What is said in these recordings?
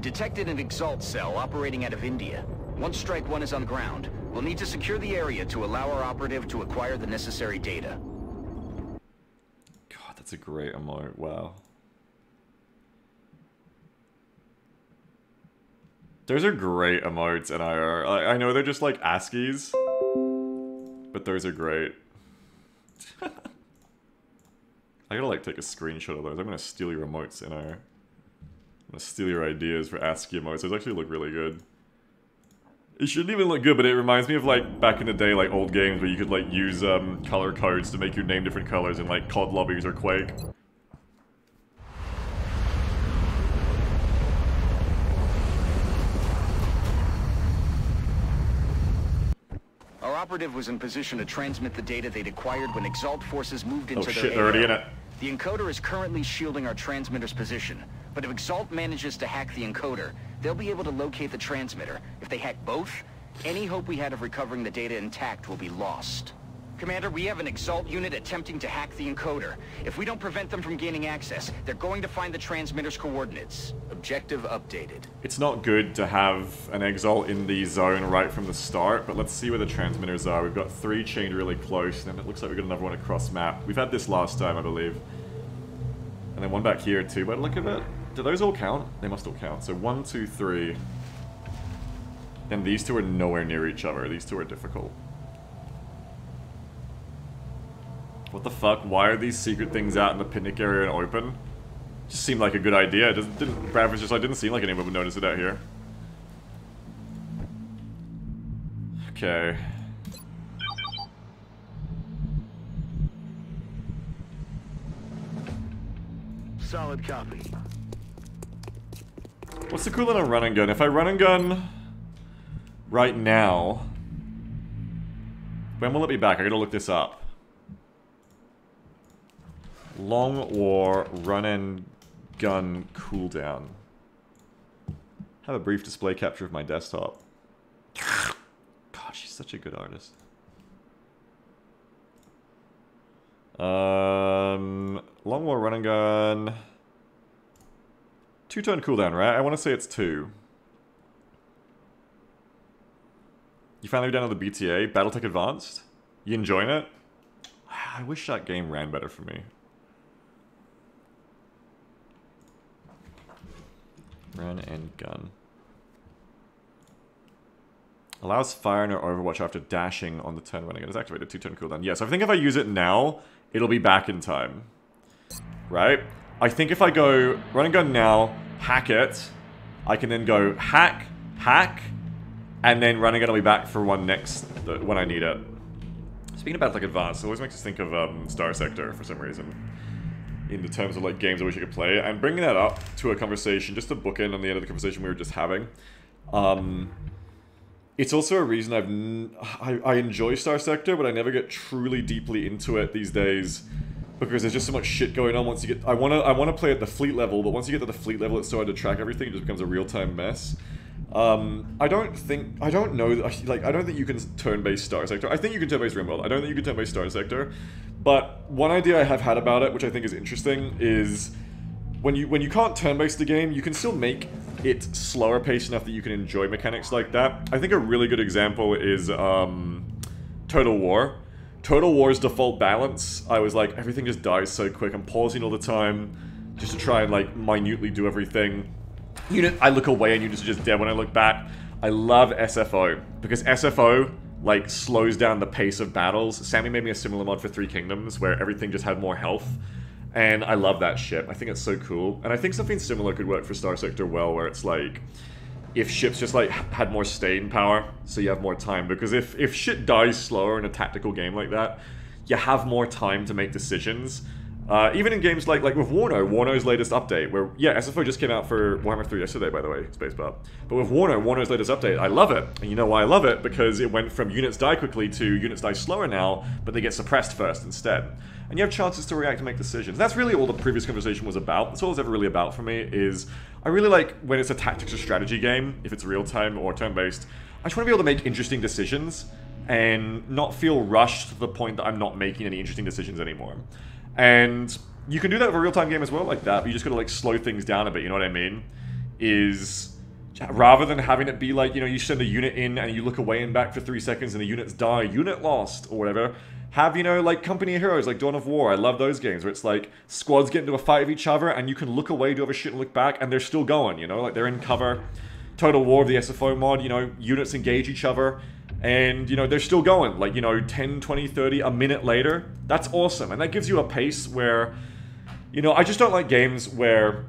detected an Exalt cell operating out of India. Once Strike 1 is on the ground, we'll need to secure the area to allow our operative to acquire the necessary data. God, that's a great emote. Wow. Those are great emotes in IR. I know they're just like ASCIIs, but those are great. I gotta like take a screenshot of those. I'm gonna steal your emotes in IR. I'm gonna steal your ideas for ASCII emotes. Those actually look really good. It shouldn't even look good, but it reminds me of like back in the day, like old games where you could like use color codes to make your name different colors in like COD lobbies or Quake. Our operative was in position to transmit the data they'd acquired when Exalt forces moved into their they're already in it. The encoder is currently shielding our transmitter's position, but if Exalt manages to hack the encoder, they'll be able to locate the transmitter. If they hack both, any hope we had of recovering the data intact will be lost. Commander, we have an Exalt unit attempting to hack the encoder. If we don't prevent them from gaining access, they're going to find the transmitter's coordinates. Objective updated. It's not good to have an Exalt in the zone right from the start, but let's see where the transmitters are. We've got 3 chained really close, and it looks like we've got another one across map. We've had this last time, I believe. And then one back here too, but look at it. Do those all count? They must all count. So 1, 2, 3. Then these two are nowhere near each other. These two are difficult. What the fuck? Why are these secret things out in the picnic area and open? Just seemed like a good idea. Brad was just like, didn't seem like anyone would notice it out here. Okay. Solid copy. What's the cool on a run and gun? If I run and gun right now, when will it be back? I gotta look this up. Long War run and gun cooldown. Have a brief display capture of my desktop. God, she's such a good artist. Long War run and gun. 2-turn cooldown, right? I want to say it's 2. You finally down to the BTA? Battletech Advanced? You enjoying it? I wish that game ran better for me. Run and gun. Allows fire in our Overwatch after dashing on the turn when it is activated. 2-turn cooldown. Yes, I think if I use it now, it'll be back in time. Right? I think if I go run and gun now, hack it, I can then go hack, and then run and gun will be back for one next when I need it. Speaking about like advanced, it always makes us think of Star Sector for some reason. In the terms of like games I wish I could play, and bringing that up to a conversation, just to bookend on the end of the conversation we were just having. It's also a reason I enjoy Star Sector, but I never get truly deeply into it these days because there's just so much shit going on. Once you get, I wanna play at the fleet level, but once you get to the fleet level, it's so hard to track everything. It just becomes a real-time mess. I don't think you can turn-based Star Sector. I think you can turn-based RimWorld. I don't think you can turn-based Star Sector. But one idea I have had about it, which I think is interesting, is when you can't turn-based the game, you can still make it slower paced enough that you can enjoy mechanics like that. I think a really good example is Total War. Total War's default balance, I was like, everything just dies so quick. I'm pausing all the time just to try and like minutely do everything. I look away and units are just dead when I look back. I love SFO because SFO like slows down the pace of battles. Sammy made me a similar mod for Three Kingdoms where everything just had more health. And I love that shit. I think it's so cool. And I think something similar could work for Star Sector well, where it's like, if ships just like had more staying power, so you have more time. Because if shit dies slower in a tactical game like that, you have more time to make decisions. Even in games like with Warno's latest update, where, yeah, SFO just came out for Warhammer 3 yesterday, by the way, Spacebar. But with Warno's latest update, I love it. And you know why I love it? Because it went from units die quickly to units die slower now, but they get suppressed first instead. And you have chances to react and make decisions. That's really all the previous conversation was about. That's all it's ever really about for me, is I really like when it's a tactics or strategy game, if it's real-time or turn-based, I just want to be able to make interesting decisions and not feel rushed to the point that I'm not making any interesting decisions anymore. And you can do that with a real-time game as well like that, but you just gotta like slow things down a bit, you know what I mean? Is rather than having it be like, you know, you send a unit in and you look away and back for 3 seconds and the units die, unit lost, or whatever. Have, you know, like Company of Heroes, like Dawn of War. I love those games where it's like squads get into a fight with each other and you can look away, do other shit and look back and they're still going, you know, like they're in cover. Total War, the SFO mod, you know, units engage each other and, you know, they're still going, like, you know, 10, 20, 30, a minute later. That's awesome. And that gives you a pace where, you know, I just don't like games where,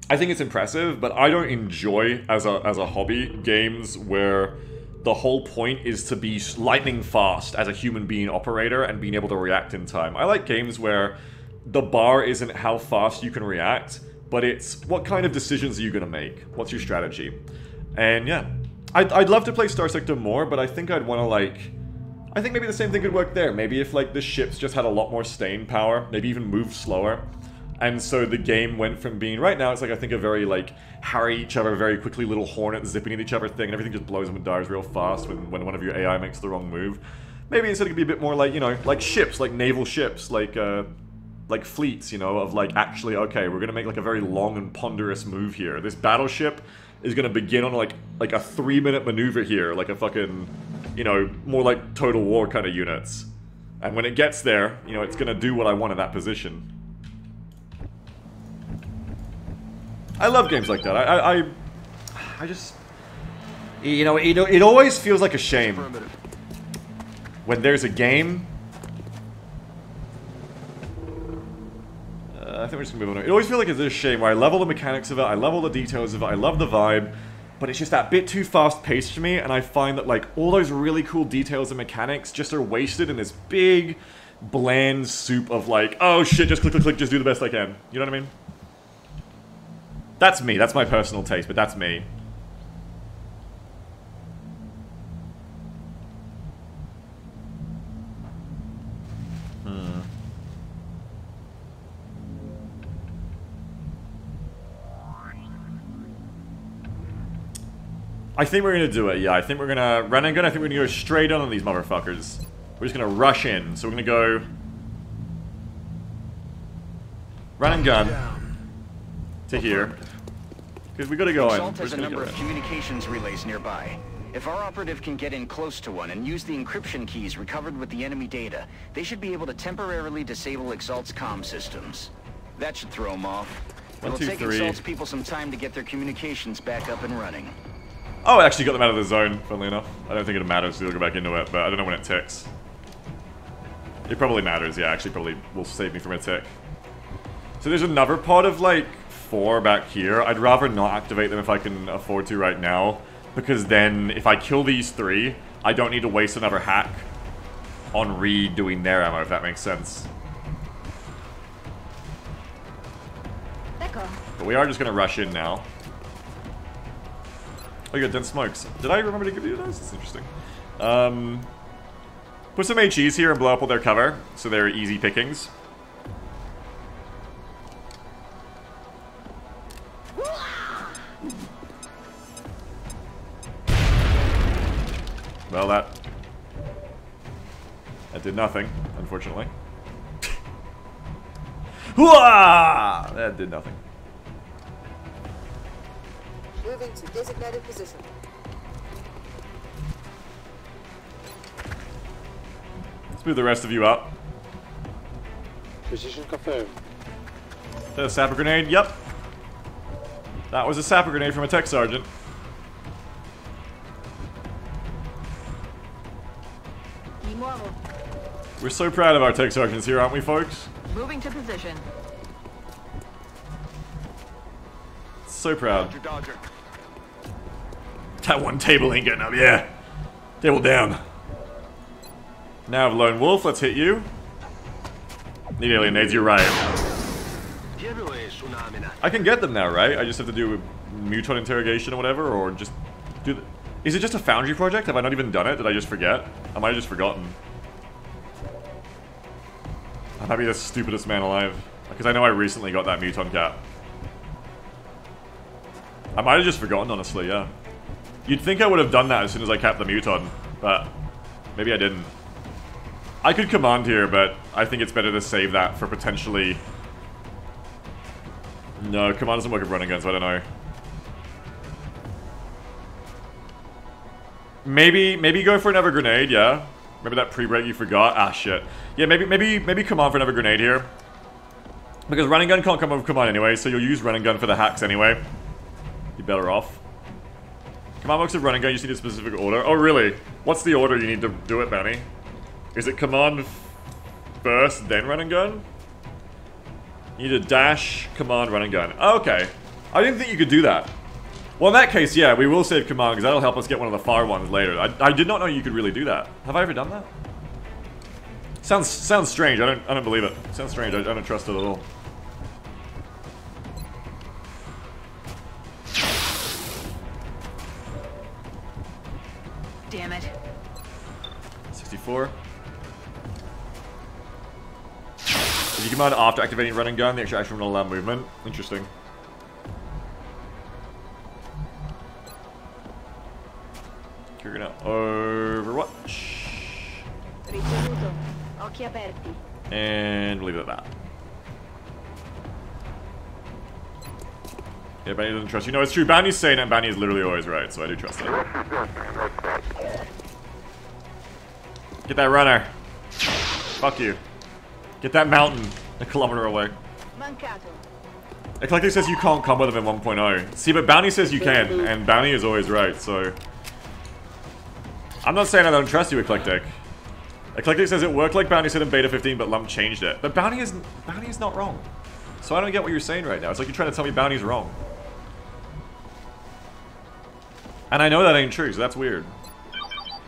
I think it's impressive, but I don't enjoy, as a hobby, games where the whole point is to be lightning fast as a human being operator and being able to react in time. I like games where the bar isn't how fast you can react, but it's what kind of decisions are you going to make? What's your strategy? And yeah, I'd love to play Star Sector more, but I think I'd want to like... I think maybe the same thing could work there. Maybe if like the ships just had a lot more staying power, maybe even moved slower. And so the game went from being, right now it's like I think a very like harry each other very quickly little hornet zipping at each other thing and everything just blows them and dies real fast when one of your AI makes the wrong move. Maybe instead it could be a bit more like, you know, like ships, like naval ships, like fleets, you know, of like actually, okay, we're gonna make like a very long and ponderous move here. This battleship is gonna begin on like a 3-minute maneuver here, like a fucking, you know, more like Total War kind of units. And when it gets there, you know, it's gonna do what I want in that position. I love games like that. I just, you know, it always feels like a shame when there's a game. I think we're just gonna move on. It always feels like it's a shame where I love all the mechanics of it, I love all the details of it, I love the vibe, but it's just that bit too fast-paced for me, and I find that like all those really cool details and mechanics just are wasted in this big, bland soup of like, oh shit, just click, click, click, just do the best I can. You know what I mean? That's me, that's my personal taste, but that's me. I think we're gonna do it, yeah. I think we're gonna run and gun. I think we're gonna go straight on these motherfuckers. We're just gonna rush in. So we're gonna go run and gun to here. Because we gotta go in. Exalt has a number of communications relays nearby. If our operative can get in close to one and use the encryption keys recovered with the enemy data, they should be able to temporarily disable Exalt's comm systems. That should throw them off. It'll take Exalt's people some time to get their communications back up and running. Oh, I actually got them out of the zone, funnily enough. I don't think it matters to go back into it, but I don't know when it ticks. It probably matters, yeah, actually probably will save me from a tick. So there's another pod of like 4 back here. I'd rather not activate them if I can afford to right now, because then if I kill these 3, I don't need to waste another hack on redoing their ammo, if that makes sense. But we are just gonna rush in now. Oh, you got dense smokes. Did I remember to give you those? That's interesting. Put some HEs here and blow up all their cover, so they're easy pickings. Well, that did nothing, unfortunately. That did nothing. Moving to designated position. Let's move the rest of you up. Position confirmed. Is that a sapper grenade? Yep. That was a sapper grenade from a tech sergeant. We're so proud of our tech sergeants here, aren't we, folks? Moving to position. So proud. That one table ain't getting up, yeah. Table down. Now, Lone Wolf, let's hit you. Need alien nades, you're right. I can get them now, right? I just have to do a muton interrogation or whatever, or just do the... Is it just a Foundry project? Have I not even done it? Did I just forget? I might have just forgotten. I might be the stupidest man alive. Because I know I recently got that muton cap. I might have just forgotten, honestly, yeah. You'd think I would have done that as soon as I capped the muton, but maybe I didn't. I could command here, but I think it's better to save that for potentially... No, command doesn't work with running guns, so I don't know. Maybe go for another grenade, yeah. Maybe that pre-break you forgot. Ah, shit. Yeah, maybe come on for another grenade here. Because running gun can't come with command anyway, so you'll use running gun for the hacks anyway. You're better off. Command works with running gun, you just need a specific order. Oh, really? What's the order you need to do it, Benny? Is it command first, then running gun? You need a dash, command, running gun. Oh, okay. I didn't think you could do that. Well, in that case, yeah, we will save command, because that'll help us get one of the fire ones later. I did not know you could really do that. Have I ever done that? Sounds strange. I don't believe it. Sounds strange. I don't trust it at all. Damn it. 64. If you command after activating running gun, the extra action will allow movement. Interesting. You're gonna Overwatch. Ricevuto. Occhi aperti. And leave it at that. Yeah, Banny doesn't trust you. No, it's true. Banny's saying it, and Banny is literally always right, so I do trust it. Get that runner. Fuck you. Get that mountain a kilometer away. Mancato. Eclectic says you can't come with him in 1.0. See, but Bounty says you can, and Bounty is always right, so... I'm not saying I don't trust you, Eclectic. Eclectic says it worked like Bounty said in Beta 15, but Lump changed it. But Bounty is not wrong. So I don't get what you're saying right now. It's like you're trying to tell me Bounty's wrong. And I know that ain't true, so that's weird.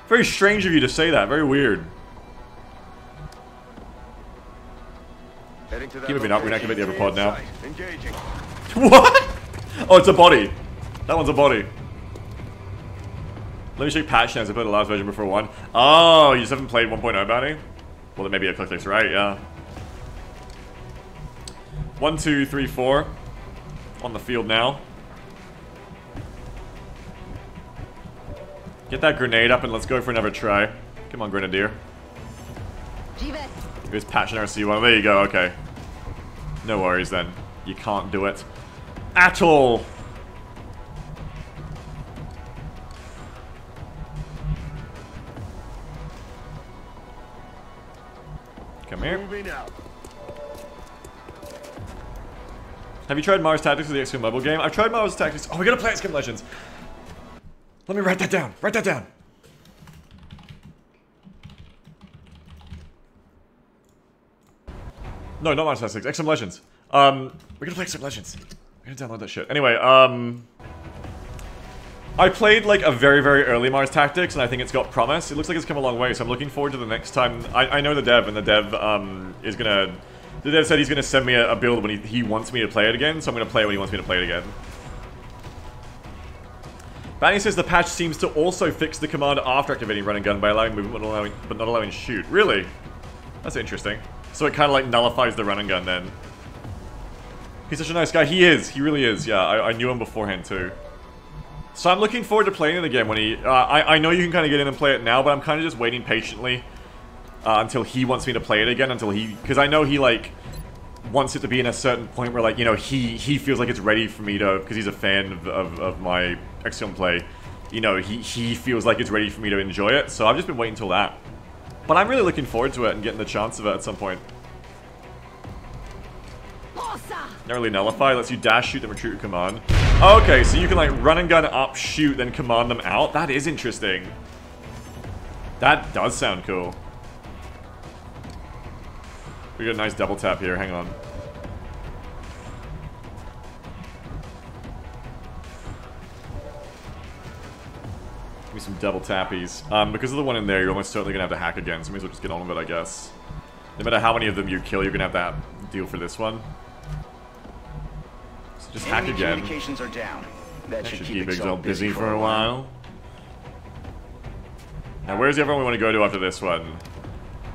Very strange of you to say that. Very weird. Keep moving up. We're gonna activate the other pod now. What? Oh, it's a body. That one's a body. Let me check patch notes. I played the last version before 1. Oh, you just haven't played 1.0, Bounty? Well, then maybe Eclectic's right, yeah. 1, 2, 3, 4. On the field now. Get that grenade up and let's go for another try. Come on, Grenadier. Here's patch in RC1. There you go, okay. No worries then. You can't do it. At all! Come here. Have you tried Mars Tactics with the XCOM mobile game? I've tried Mars Tactics. Oh, we gotta play XCOM Legends. Let me write that down. Write that down. No, not Mars Tactics. XCOM Legends. We're gonna play XCOM Legends. We're gonna download that shit. Anyway, I played like a very, very early Mars Tactics, and I think it's got promise. It looks like it's come a long way, so I'm looking forward to the next time. I know the dev, and the dev is gonna... The dev said he's gonna send me a build when he wants me to play it again, so I'm gonna play it when he wants me to play it again. Banny says the patch seems to also fix the command after activating run and gun by allowing movement but not allowing shoot. Really? That's interesting. So it kind of like nullifies the run and gun then. He's such a nice guy. He is. He really is. Yeah, I knew him beforehand too. So I'm looking forward to playing it again when he... I know you can kind of get in and play it now, but I'm kind of just waiting patiently until he wants me to play it again, until he... Because I know he, like, wants it to be in a certain point where, like, you know, he feels like it's ready for me to... Because he's a fan of my XCOM play. You know, he feels like it's ready for me to enjoy it, so I've just been waiting until that. But I'm really looking forward to it and getting the chance of it at some point. Not really nullify, lets you dash, shoot, then retreat with command. Okay, so you can like run and gun up, shoot, then command them out. That is interesting. That does sound cool. We got a nice double tap here, hang on. Give me some double tappies. Because of the one in there, you're almost certainly gonna have to hack again, so we may as well just get on with it, I guess. No matter how many of them you kill, you're gonna have to deal for this one. Just hack again. Communications are down. That should keep Exalt busy for a while. Now, where's the other one we want to go to after this one?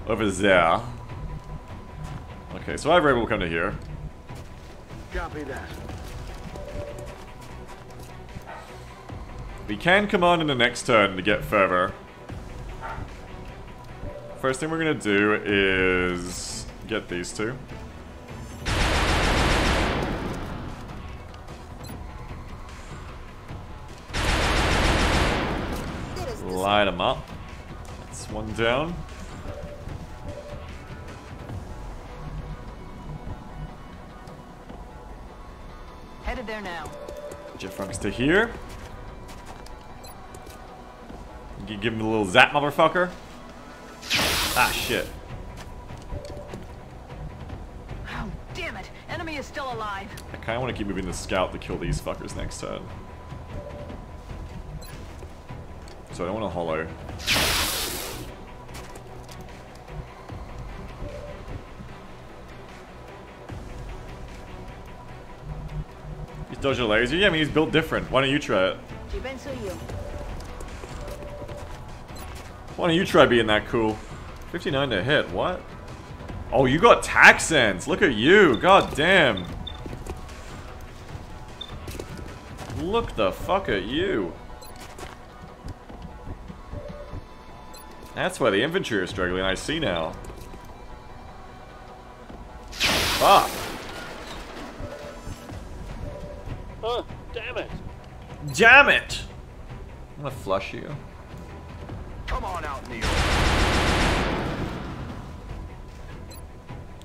Over there. Okay, so I've able to come to here. Copy that. We can command in the next turn to get further. First thing we're gonna do is get these two. Light them up. That's one down. Headed there now. Jet Frog's to here. You give him a little zap, motherfucker. Ah, shit. Oh, damn it. Enemy is still alive. I kind of want to keep moving the scout to kill these fuckers next turn. So I don't want to hollow. He's dodging a laser? Yeah, I mean, he's built different. Why don't you try it? Ci penso io. Why don't you try being that cool? 59 to hit, what? Oh, you got tax sense. Look at you. God damn. Look the fuck at you. That's why the infantry are struggling, I see now. Fuck. Oh, damn it. Damn it! I'm gonna flush you. Come on out, Neil.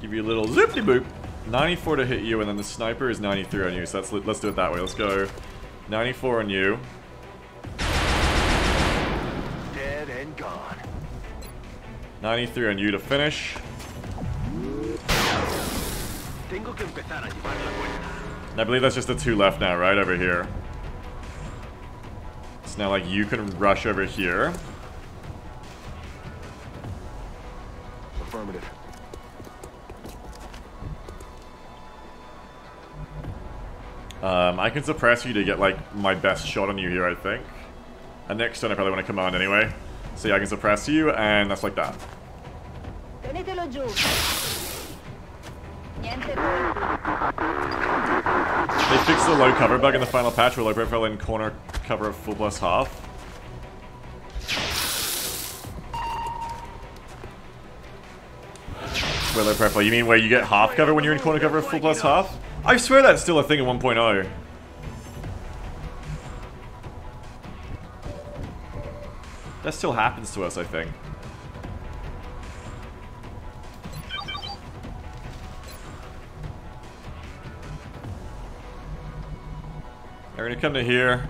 Give you a little zoop-de-boop. 94 to hit you, and then the sniper is 93 on you, so let's do it that way. Let's go 94 on you. Dead and gone. 93 on you to finish. Tengo que empezar a llevar la cuenta. And I believe that's just the two left now, right? Over here. So now, like, you can rush over here. Affirmative. I can suppress you to get, like, my best shot on you here, I think. And next turn I probably want to command anyway. So yeah, I can suppress you, and that's like that. Tenetelo giù. Niente colpi. They fixed the low cover bug in the final patch where low profile in corner cover of full plus half. Where low profile, you mean where you get half cover when you're in corner cover of full plus half? I swear that's still a thing in 1.0. That still happens to us, I think. They're gonna come to here.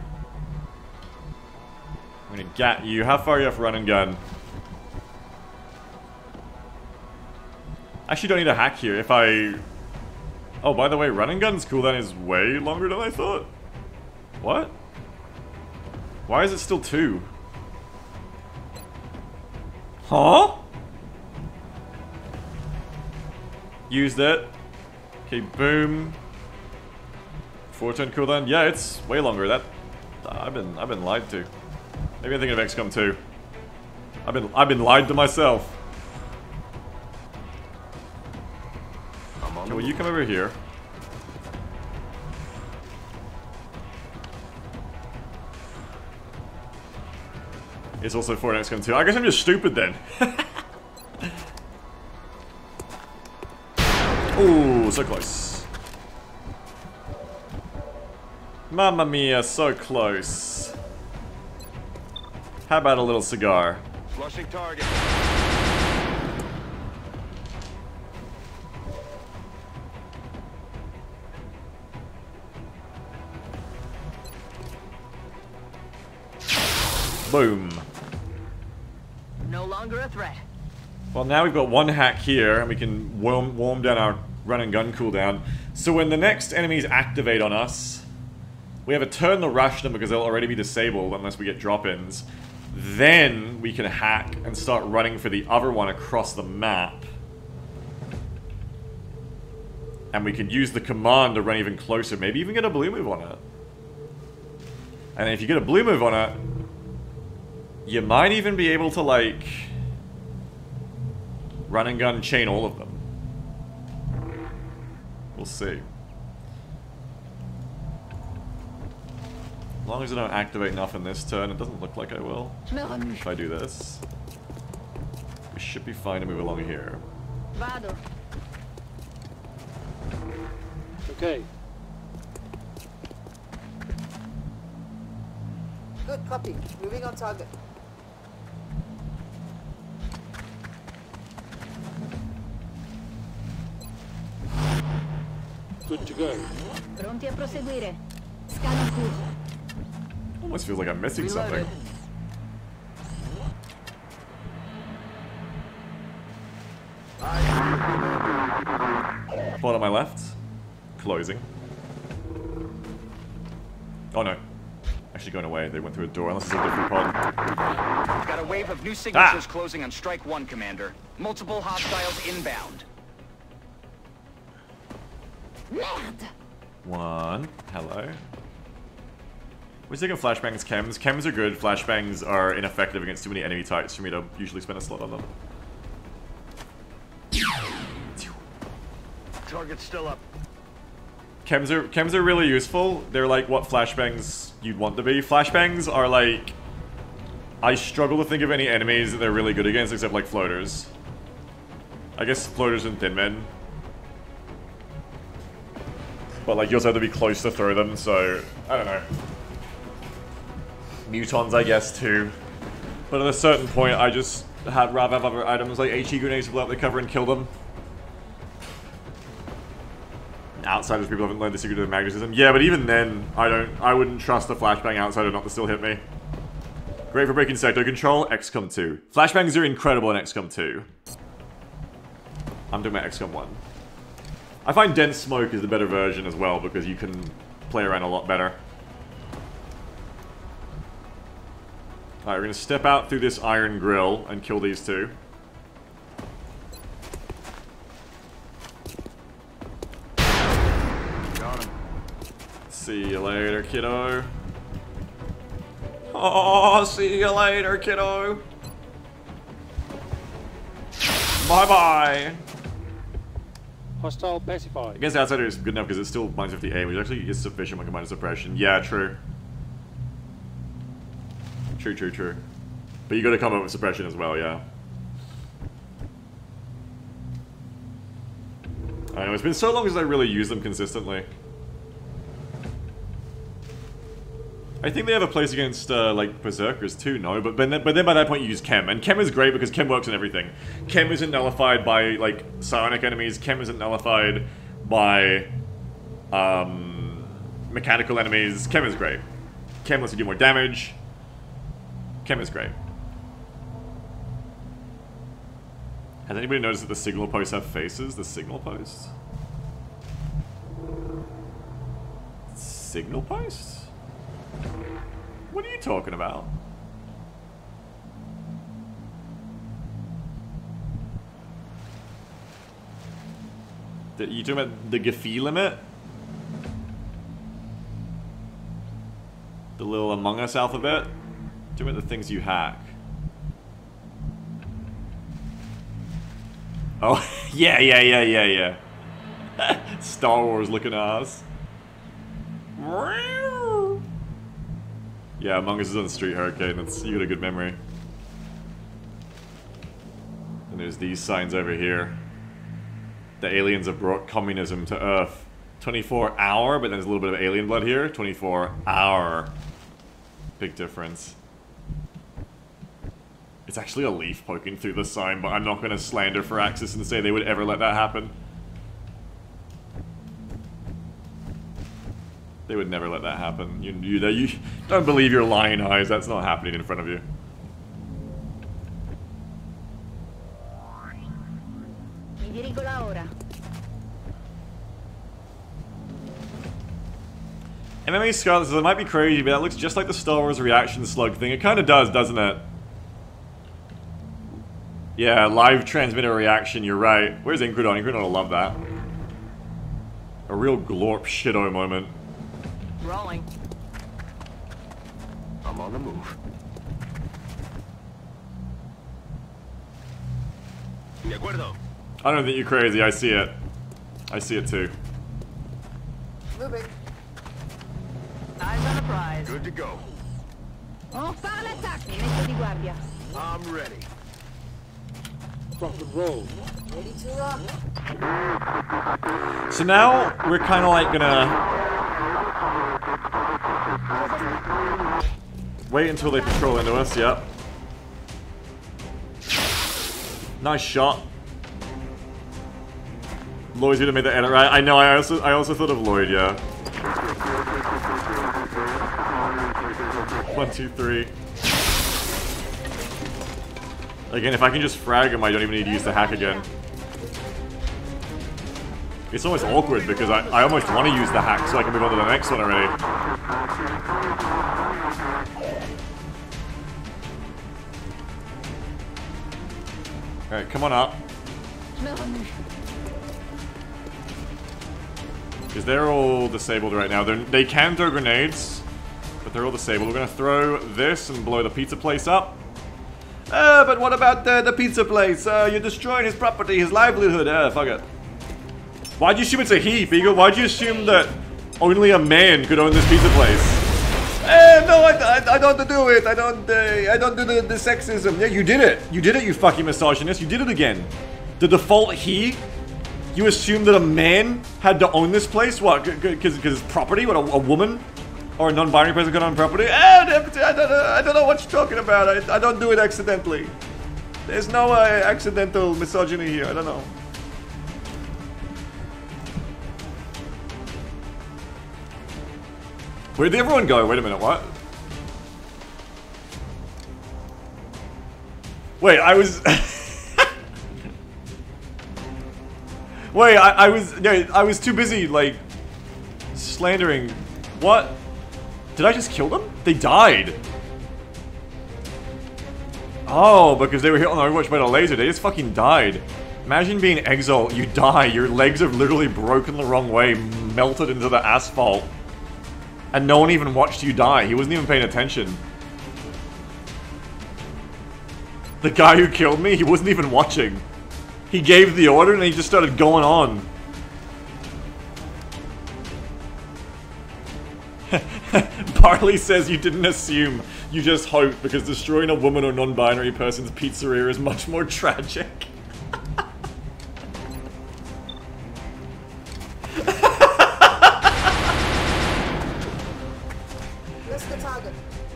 I'm gonna get you. How far are you off run and gun? Actually, don't need a hack here. If I... Oh, by the way, run and gun's cooldown is way longer than I thought. What? Why is it still 2? Huh? Used it. Okay, boom. 4-turn cooldown. Yeah, it's way longer. That I've been lied to. Maybe I'm thinking of XCOM 2. I've been lied to myself. Okay, well, you come over here. It's also for an XCOM 2. I guess I'm just stupid then. Ooh, so close. Mamma mia, so close. How about a little cigar? Flushing target. Boom. No longer a threat. Well, now we've got one hack here, and we can warm down our run and gun cooldown. So when the next enemies activate on us, we have a turn to rush them because they'll already be disabled unless we get drop-ins. Then we can hack and start running for the other one across the map. And we can use the command to run even closer, maybe even get a blue move on it. And if you get a blue move on it, you might even be able to, like, run and gun chain all of them. We'll see. As long as I don't activate enough in this turn, it doesn't look like I will. If I do this, we should be fine to move along here. Vado. Okay. Good copy. Moving on target. Good to go. Pronti a proseguire. Scalo in curso. Almost feels like I'm missing something. Pod on my left. Closing. Oh no. Actually going away. They went through a door unless it's a different pod. We've got a wave of new signatures closing on Strike 1, Commander. Multiple hostiles inbound. Merde! One. Hello. We're taking flashbangs, chems. Chems are good. Flashbangs are ineffective against too many enemy types for me to usually spend a slot on them. Target's still up. Chems are really useful. They're like what flashbangs you'd want to be. Flashbangs are like... I struggle to think of any enemies that they're really good against except like floaters. I guess floaters and thin men. But like you also have to be close to throw them, so... I don't know. Mutons, I guess, too. But at a certain point, I just rather have other items like HE grenades to blow up the cover and kill them. Outsiders, people haven't learned the secret of the magnetism. Yeah, but even then, I wouldn't trust the flashbang outsider not to still hit me. Great for breaking sector control, XCOM 2. Flashbangs are incredible in XCOM 2. I'm talking about XCOM 1. I find dense smoke is the better version as well because you can play around a lot better. Alright, we're gonna step out through this iron grill and kill these two. Got him. See you later, kiddo. Oh, see you later, kiddo. Bye-bye. Hostile pacified. I guess outsider is good enough because it's still minus 50 which actually is sufficient when combined with suppression. Yeah, true. True. But you gotta come up with suppression as well, yeah. I know, it's been so long since I really used them consistently. I think they have a place against, like, Berserkers too, no? But then by that point you use Chem. And Chem is great because Chem works on everything. Chem isn't nullified by, like, psionic enemies. Chem isn't nullified by, mechanical enemies. Chem is great. Chem lets you do more damage. Chem is great. Has anybody noticed that the signal posts have faces? The signal posts? Signal posts? What are you talking about? You talking about the Gephi limit? The little Among Us alphabet? Talking about the things you hack. Oh, yeah. Star Wars looking ass. Yeah, Among Us is on Street Hurricane. You got a good memory. And there's these signs over here. The aliens have brought communism to Earth. 24-hour, but there's a little bit of alien blood here. 24-hour. Big difference. It's actually a leaf poking through the sign, but I'm not going to slander for Axis and say they would ever let that happen. They would never let that happen. You don't believe your lying eyes. That's not happening in front of you. Mi dirigo là ora. MMA Scarlet says, it might be crazy, but that looks just like the Star Wars reaction slug thing. It kind of does, doesn't it? Yeah, live transmitter reaction, you're right. Where's Incredon? Incredon will love that. A real glorp shitto moment. Rolling. I'm on the move. De acuerdo. I don't think you're crazy, I see it. I see it too. Moving. Eyes on the prize. Good to go. On part l'attaque. Mi metto di guardia. I'm ready. Rock and roll. Ready to rock. So now we're kind of like gonna wait until they patrol into us. Yep. Nice shot. Lloyd's gonna make the edit, right? I know, I also thought of Lloyd, yeah. 1, 2, 3. Again, if I can just frag him, I don't even need to use the hack again. It's almost awkward because I almost want to use the hack so I can move on to the next one already. Alright, come on up. Because they're all disabled right now. They can throw grenades, but they're all disabled. We're going to throw this and blow the pizza place up. But what about the pizza place? You're destroying his property, his livelihood. Fuck it. Why'd you assume it's a he, Beagle? Why'd you assume that only a man could own this pizza place? No, I don't do it. I don't do the sexism. Yeah, you did it. You did it, you fucking misogynist. You did it again. The default he? You assumed that a man had to own this place? What? Because it's property? What, a woman? Or a non-binary person could own property? I don't know what you're talking about. I don't do it accidentally. There's no accidental misogyny here. I don't know. Where did everyone go? Wait a minute, what? Wait, I was... Wait, I was too busy, like, slandering. What? Did I just kill them? They died. Oh, because they were hit on the Overwatch by a laser. They just fucking died. Imagine being Exalt. You die. Your legs are literally broken the wrong way, melted into the asphalt. And no one even watched you die. He wasn't even paying attention. The guy who killed me, he wasn't even watching. He gave the order and he just started going on. Barley says you didn't assume, you just hoped, because destroying a woman or non-binary person's pizzeria is much more tragic.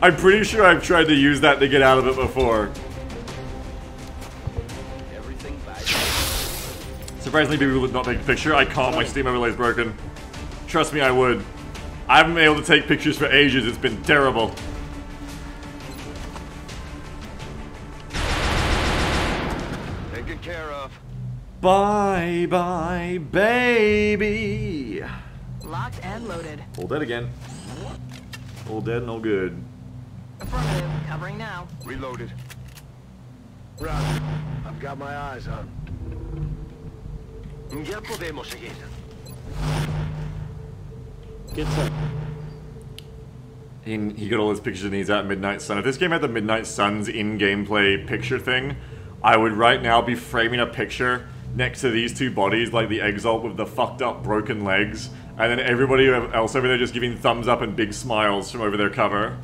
I'm pretty sure I've tried to use that to get out of it before. Surprisingly, people would not take a picture. I can't, my Steam overlay is broken. Trust me, I would. I haven't been able to take pictures for ages, it's been terrible. Taken care of. Bye bye, baby. Locked and loaded. All dead again. All dead and all good. Affirmative. Covering now. Reloaded. Right. I've got my eyes on. Ya podemos seguir. Get up. He got all his pictures and he's at Midnight Sun. If this game had the Midnight Sun's in-gameplay picture thing, I would right now be framing a picture next to these two bodies, like the Exalt with the fucked up broken legs, and then everybody else over there just giving thumbs up and big smiles from over their cover.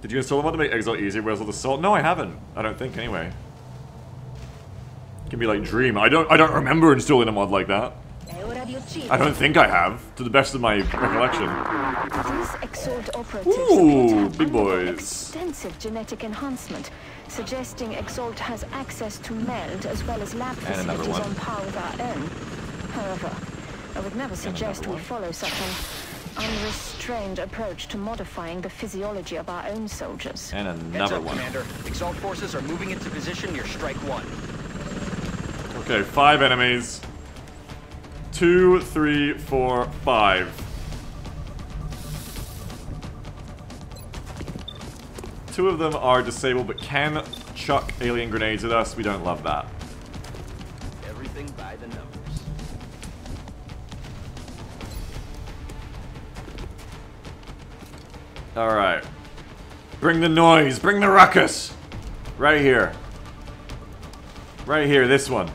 Did you install a mod to make Exalt easier with Assault? No, I haven't. I don't think, anyway. It can be like Dream. I don't remember installing a mod like that. I don't think I have, to the best of my recollection. These Exalt operatives Ooh, big boys. Extensive genetic enhancement, suggesting Exalt has access to meld as well as lab facilities on par with our own. However, I would never suggest we follow such an unrestrained approach to modifying the physiology of our own soldiers. And Heads another up, one. Commander. Exalt forces are moving into position near Strike 1. Okay, 5 enemies. 2, 3, 4, 5. 2 of them are disabled but can chuck alien grenades at us. We don't love that. Everything by the numbers. Alright. Bring the noise, bring the ruckus! Right here. Right here, this one.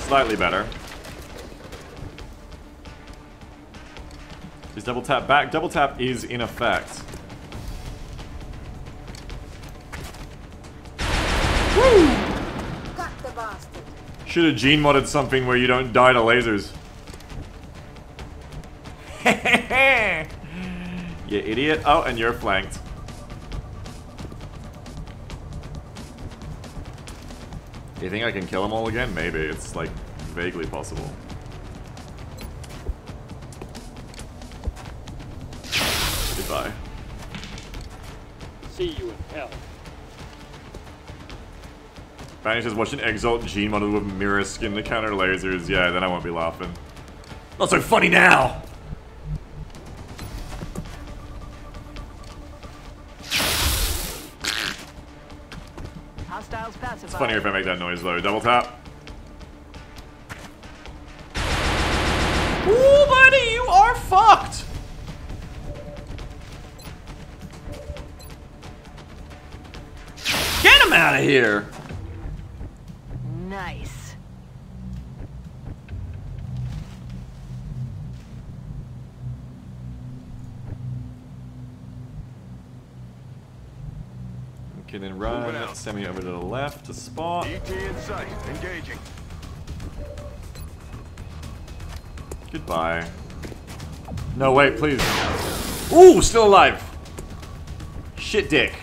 Slightly better. Is double tap back? Double tap is in effect. Woo! Got the bastard. Should have gene modded something where you don't die to lasers. You idiot. Oh, and you're flanked. You think I can kill them all again? Maybe. It's, like, vaguely possible. Goodbye. See you in hell. Spanish is watching Exalt Gene model with mirror skin to counter lasers. Yeah, then I won't be laughing. Not so funny now! Hostiles pacified. It's funnier if I make that noise though. Double tap. Ooh, buddy, you are fucked! Get him out of here! Nice. Okay, then run. Send me over to the left to spot. ET in sight. Engaging. Goodbye. No, wait, please. Ooh, still alive! Shit dick.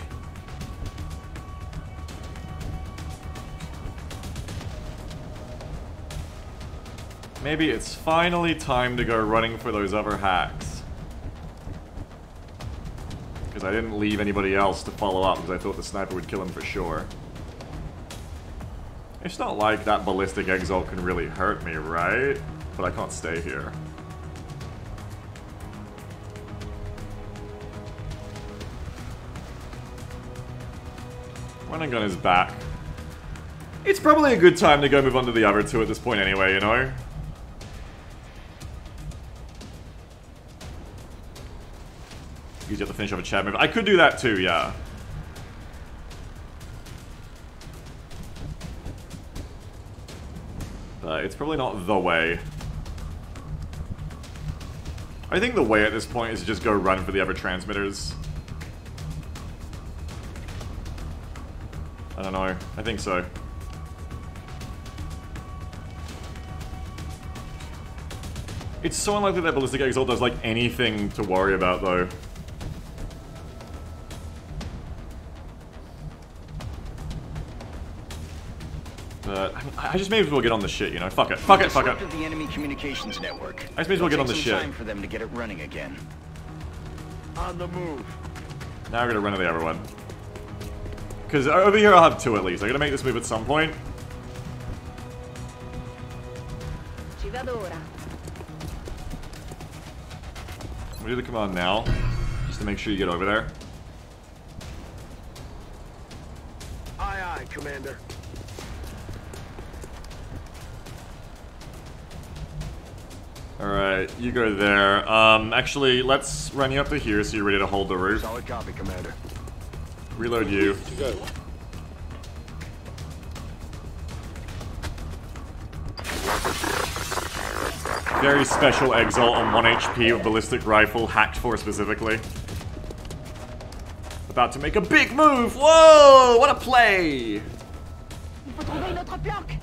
Maybe it's finally time to go running for those other hacks. Because I didn't leave anybody else to follow up because I thought the sniper would kill him for sure. It's not like that ballistic exalt can really hurt me, right? But I can't stay here. Running gun is back. It's probably a good time to go move on to the other two at this point anyway, you know? You have to finish off a chat move. I could do that too, yeah. But it's probably not the way. I think the way at this point is to just go run for the other transmitters. I don't know. I think so. It's so unlikely that Ballistic Exalt does, like, anything to worry about, though. But I just may as well get on the shit, you know? Fuck it. Fuck it, fuck it. The enemy communications network. I just may as well get on the shit. Time for them to get it running again. On the move. Now we're gonna run to the other one. Because over here I'll have two at least. I gotta make this move at some point. We do the command now, just to make sure you get over there. Aye, aye, Commander. Alright, you go there. Actually, let's run you up to here so you're ready to hold the roof. Solid copy, Commander. Reload you. Go. Very special exalt on 1 HP with ballistic rifle, hacked for specifically. About to make a big move! Whoa! What a play! Il faut trouver une autre planque.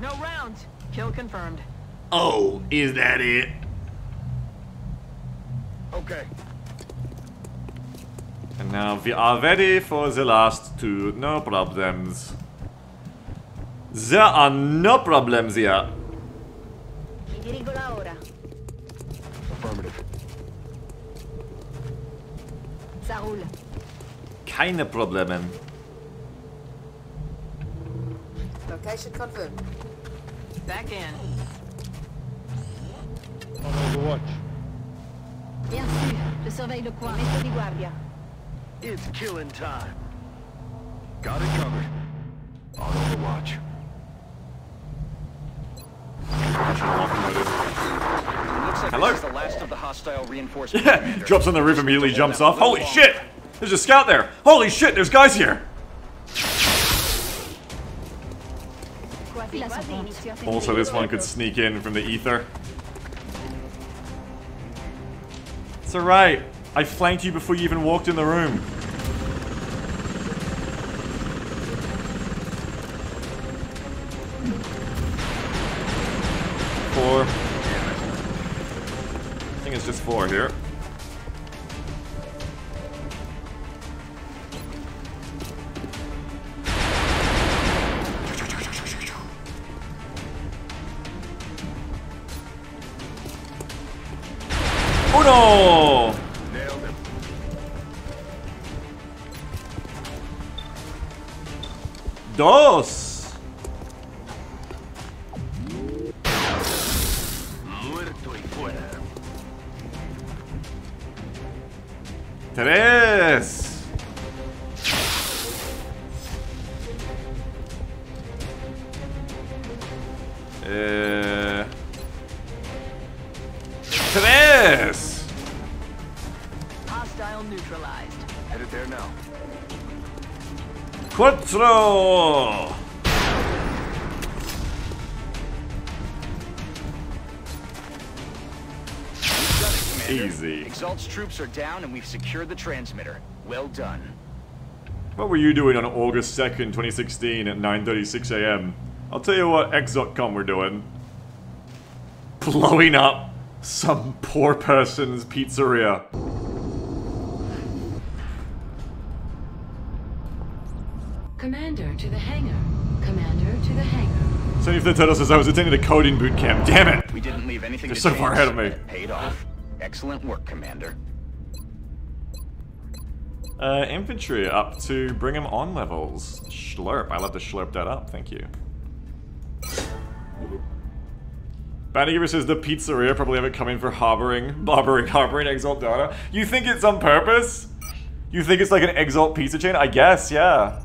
No rounds. Kill confirmed. Oh, is that it? Okay. And now we are ready for the last two. No problems. There are no problems here. Mi dirigo là ora. Affirmative. Ça roule. Keine Probleme. Location confirmed. Back in. On Overwatch. Bien sûr. Je surveille le coin. Metto di guardia. It's killing time. Got it covered. On Overwatch. Looks like Hello? this is the last of the hostile reinforcements. Yeah, Commander. drops on the roof, immediately jumps off. Holy shit! There's a scout there! Holy shit, there's guys here! Quasi la inizio a Also, this one could sneak in from the ether. It's alright. I flanked you before you even walked in the room. floor here. Uno! Nailed him. Dos! Muerto y fuera. Tres! Tres! Hostile neutralized. Headed there now. Cuatro! Easy. Exalt's troops are down and we've secured the transmitter. Well done. What were you doing on August 2nd, 2016 at 9:36 AM? I'll tell you what XCOM we're doing. Blowing up some poor person's pizzeria. Commander to the hangar. Commander to the hangar. Sonny the Turtle says I was attending a coding boot camp. Damn it! We didn't leave anything They're to so far chance. ahead of me. It paid off. Excellent work, Commander. Infantry up to bring him on levels. Schlurp. I love to schlurp that up. Thank you. Bandygiver says the pizzeria probably haven't come in for harboring Exalt data. You think it's on purpose? You think it's like an Exalt pizza chain? I guess, yeah.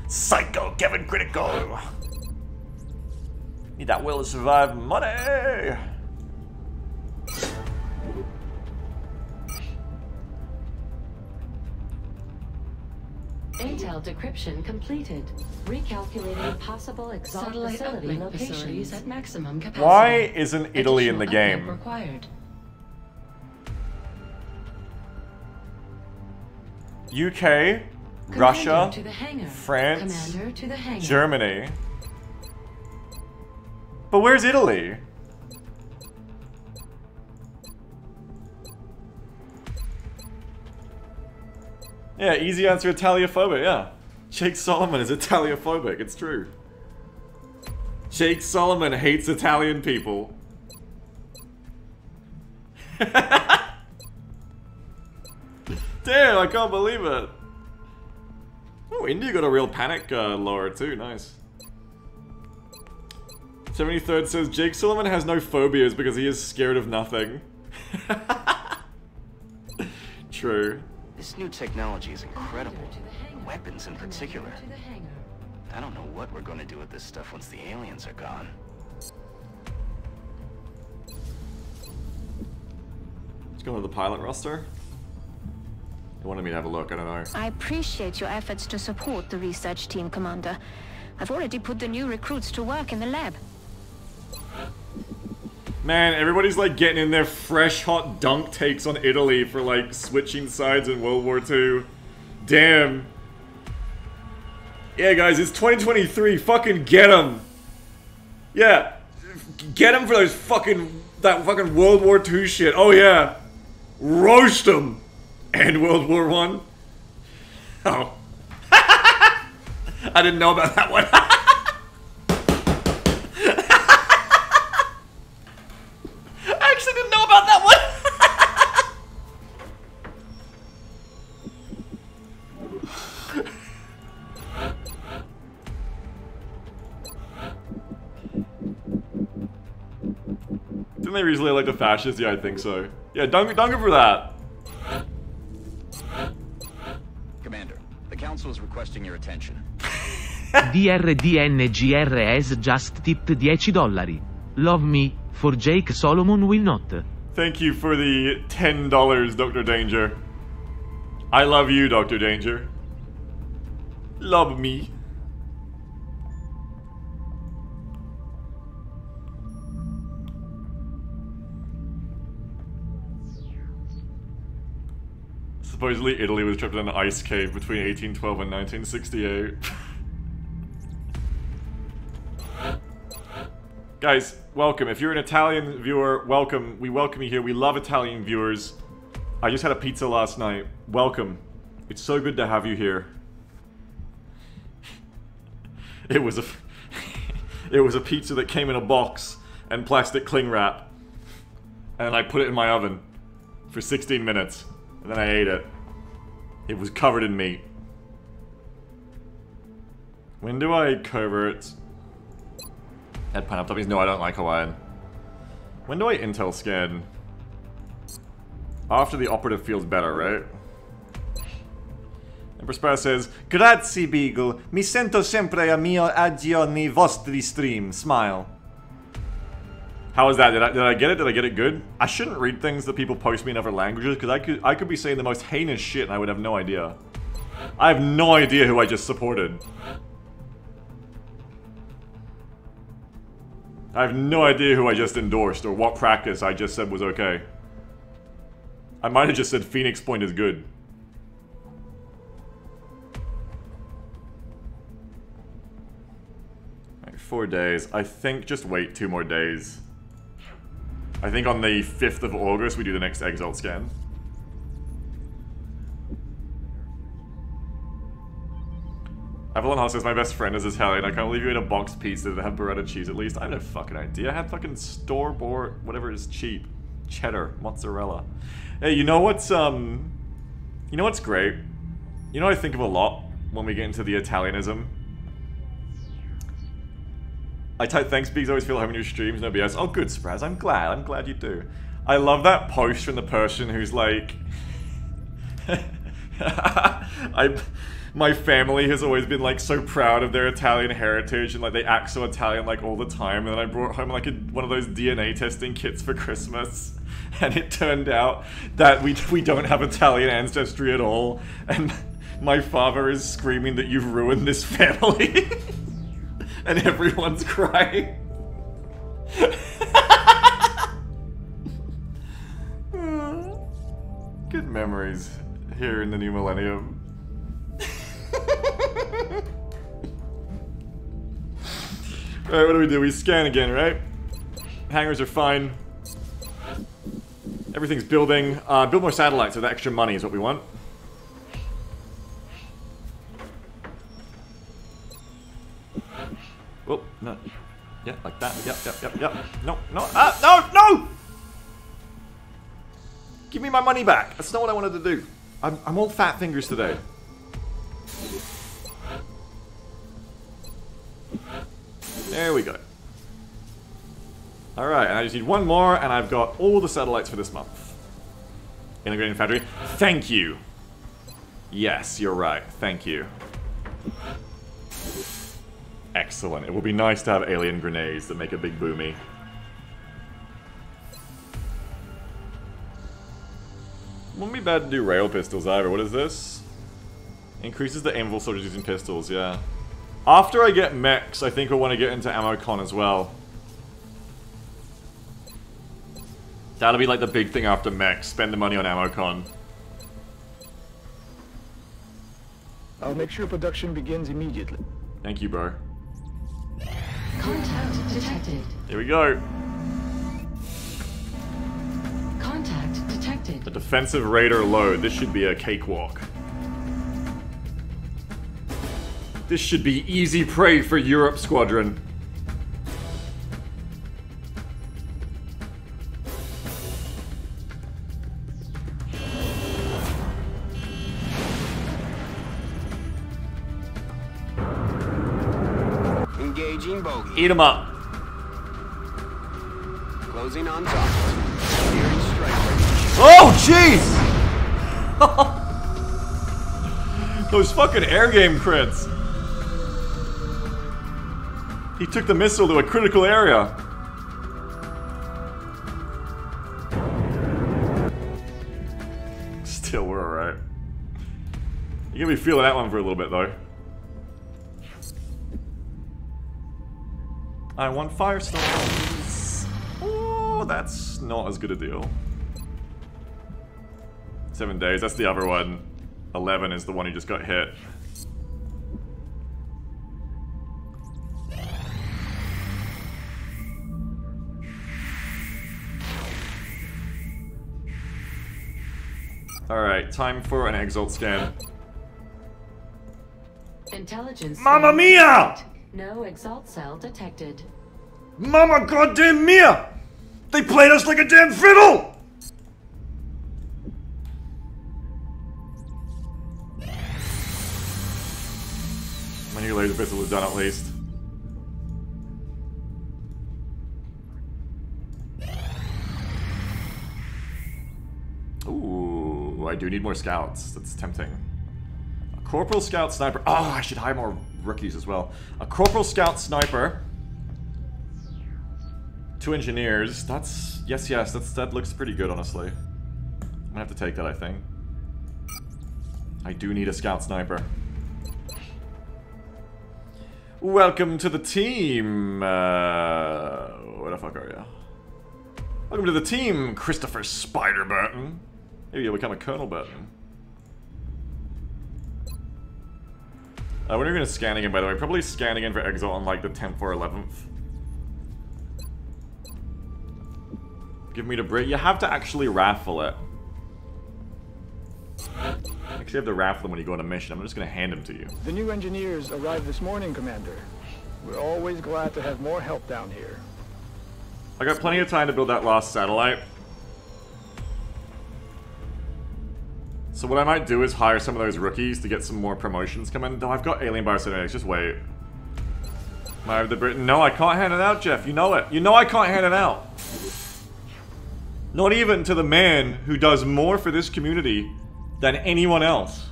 Psycho Kevin Critical. Need that will to survive money. Intel decryption completed. Recalculating possible Exalt facility locations at maximum capacity. Why isn't Italy in the Additional game? uplink required. UK, Commander Russia, to the hangar. France, Commander to the hangar. Germany. But where's Italy? Yeah, easy answer, Italiophobic, yeah. Jake Solomon is Italiophobic, it's true. Jake Solomon hates Italian people. Damn, I can't believe it. Oh, India got a real panic lower too, nice. 73rd says, Jake Solomon has no phobias because he is scared of nothing. True. This new technology is incredible. Commander to the hangar. Weapons in particular. Commander to the hangar. I don't know what we're going to do with this stuff once the aliens are gone. Let's go to the pilot roster. They wanted me to have a look, I don't know. I appreciate your efforts to support the research team, Commander. I've already put the new recruits to work in the lab. Man, everybody's like getting in their fresh hot dunk takes on Italy for like switching sides in World War II. Damn. Yeah, guys, it's 2023. Fucking get them. Yeah, get them for those that fucking World War II shit. Oh yeah, roast them. And World War I. Oh, I didn't know about that one. I actually didn't know about that one. Didn't they recently elect a fascist? Yeah, I think so. Yeah, dunk it for that. Commander, the Council is requesting your attention. DRDNGR has just tipped $10. Love me, for Jake Solomon will not. Thank you for the $10, Dr. Danger. I love you, Dr. Danger. Love me. Supposedly Italy was trapped in an ice cave between 1812 and 1968. Guys, welcome. If you're an Italian viewer, welcome. We welcome you here. We love Italian viewers. I just had a pizza last night. Welcome. It's so good to have you here. It was a pizza that came in a box and plastic cling wrap. And I put it in my oven for 16 minutes. And then I ate it. It was covered in meat. When do I covert? Head pineapple toppings? No, I don't like Hawaiian. When do I intel scan? After the operative feels better, right? Empress Spire says, Grazie, Beagle. Mi sento sempre a mio agio nei vostri stream. Smile. How was that? Did I get it? Did I get it good? I shouldn't read things that people post me in other languages, because I could be saying the most heinous shit and I would have no idea. I have no idea who I just supported. I have no idea who I just endorsed or what practice I just said was okay. I might have just said Phoenix Point is good. Right, 4 days. I think just wait 2 more days. I think on the 5th of August we do the next Exalt scan. Avalon House says, my best friend is Italian. I can't believe you ate a boxed pizza that had burrata cheese at least. I have no fucking idea. I had fucking store-bought, whatever is cheap. Cheddar, mozzarella. Hey, you know what's great? You know I think of a lot when we get into the Italianism? I type thanks because I always feel home in your streams, no BS. Oh good, Spraz, I'm glad you do. I love that post from the person who's like... My family has always been like so proud of their Italian heritage and like they act so Italian like all the time, and then I brought home like one of those DNA testing kits for Christmas, and it turned out that we don't have Italian ancestry at all, and my father is screaming that you've ruined this family. And everyone's crying. Good memories here in the new millennium. Alright, what do? We scan again, right? Hangars are fine. Everything's building. Build more satellites with extra money is what we want. Oh, no. Yeah, like that. Yep. No. No! Give me my money back. That's not what I wanted to do. I'm all fat fingers today. There we go. Alright, and I just need one more, and I've got all the satellites for this month. Integrating factory. Thank you. Yes, you're right. Thank you. Excellent. It will be nice to have alien grenades that make a big boomy. Wouldn't be bad to do rail pistols either. What is this? Increases the aimable soldiers using pistols, yeah. After I get mechs, I think I want to get into ammo con as well. That'll be like the big thing after mechs. Spend the money on ammo con. I'll make sure production begins immediately. Thank you, bro. Contact detected. Here we go. Contact detected. The defensive raider load. This should be a cakewalk. This should be easy prey for Europe Squadron. Engaging bogey. Eat 'em up. Closing on top. Steering strike. Oh, jeez! Those fucking air game crits. He took the missile to a critical area. Still, we're alright. You're gonna be feeling that one for a little bit, though. I want firestones. Oh, that's not as good a deal. 7 days, that's the other one. 11 is the one who just got hit. Alright, time for an Exalt scan. Intelligence. Mamma mia! No exalt cell detected. Mama goddamn mia! They played us like a damn fiddle! My new laser pistol is done at least. Ooh, I do need more scouts. That's tempting. A corporal scout sniper. Oh, I should hire more rookies as well. A corporal scout sniper. 2 engineers. That's yes, that looks pretty good, honestly. I'm gonna have to take that, I think. I do need a scout sniper. Welcome to the team. Where the fuck are you? Welcome to the team, Christopher Spider Burton. Maybe you'll become a Colonel Burton. When are you gonna scan again, by the way? Probably scan again for Exalt on like the 10th or 11th. Give me the break. You have to actually raffle it. Actually have to raffle them when you go on a mission. I'm just gonna hand them to you. The new engineers arrived this morning, Commander. We're always glad to have more help down here. I got plenty of time to build that last satellite. So what I might do is hire some of those rookies to get some more promotions coming. Though I've got alien biocymatics, just wait. No, I can't hand it out, Jeff. You know it. You know I can't hand it out. Not even to the man who does more for this community than anyone else.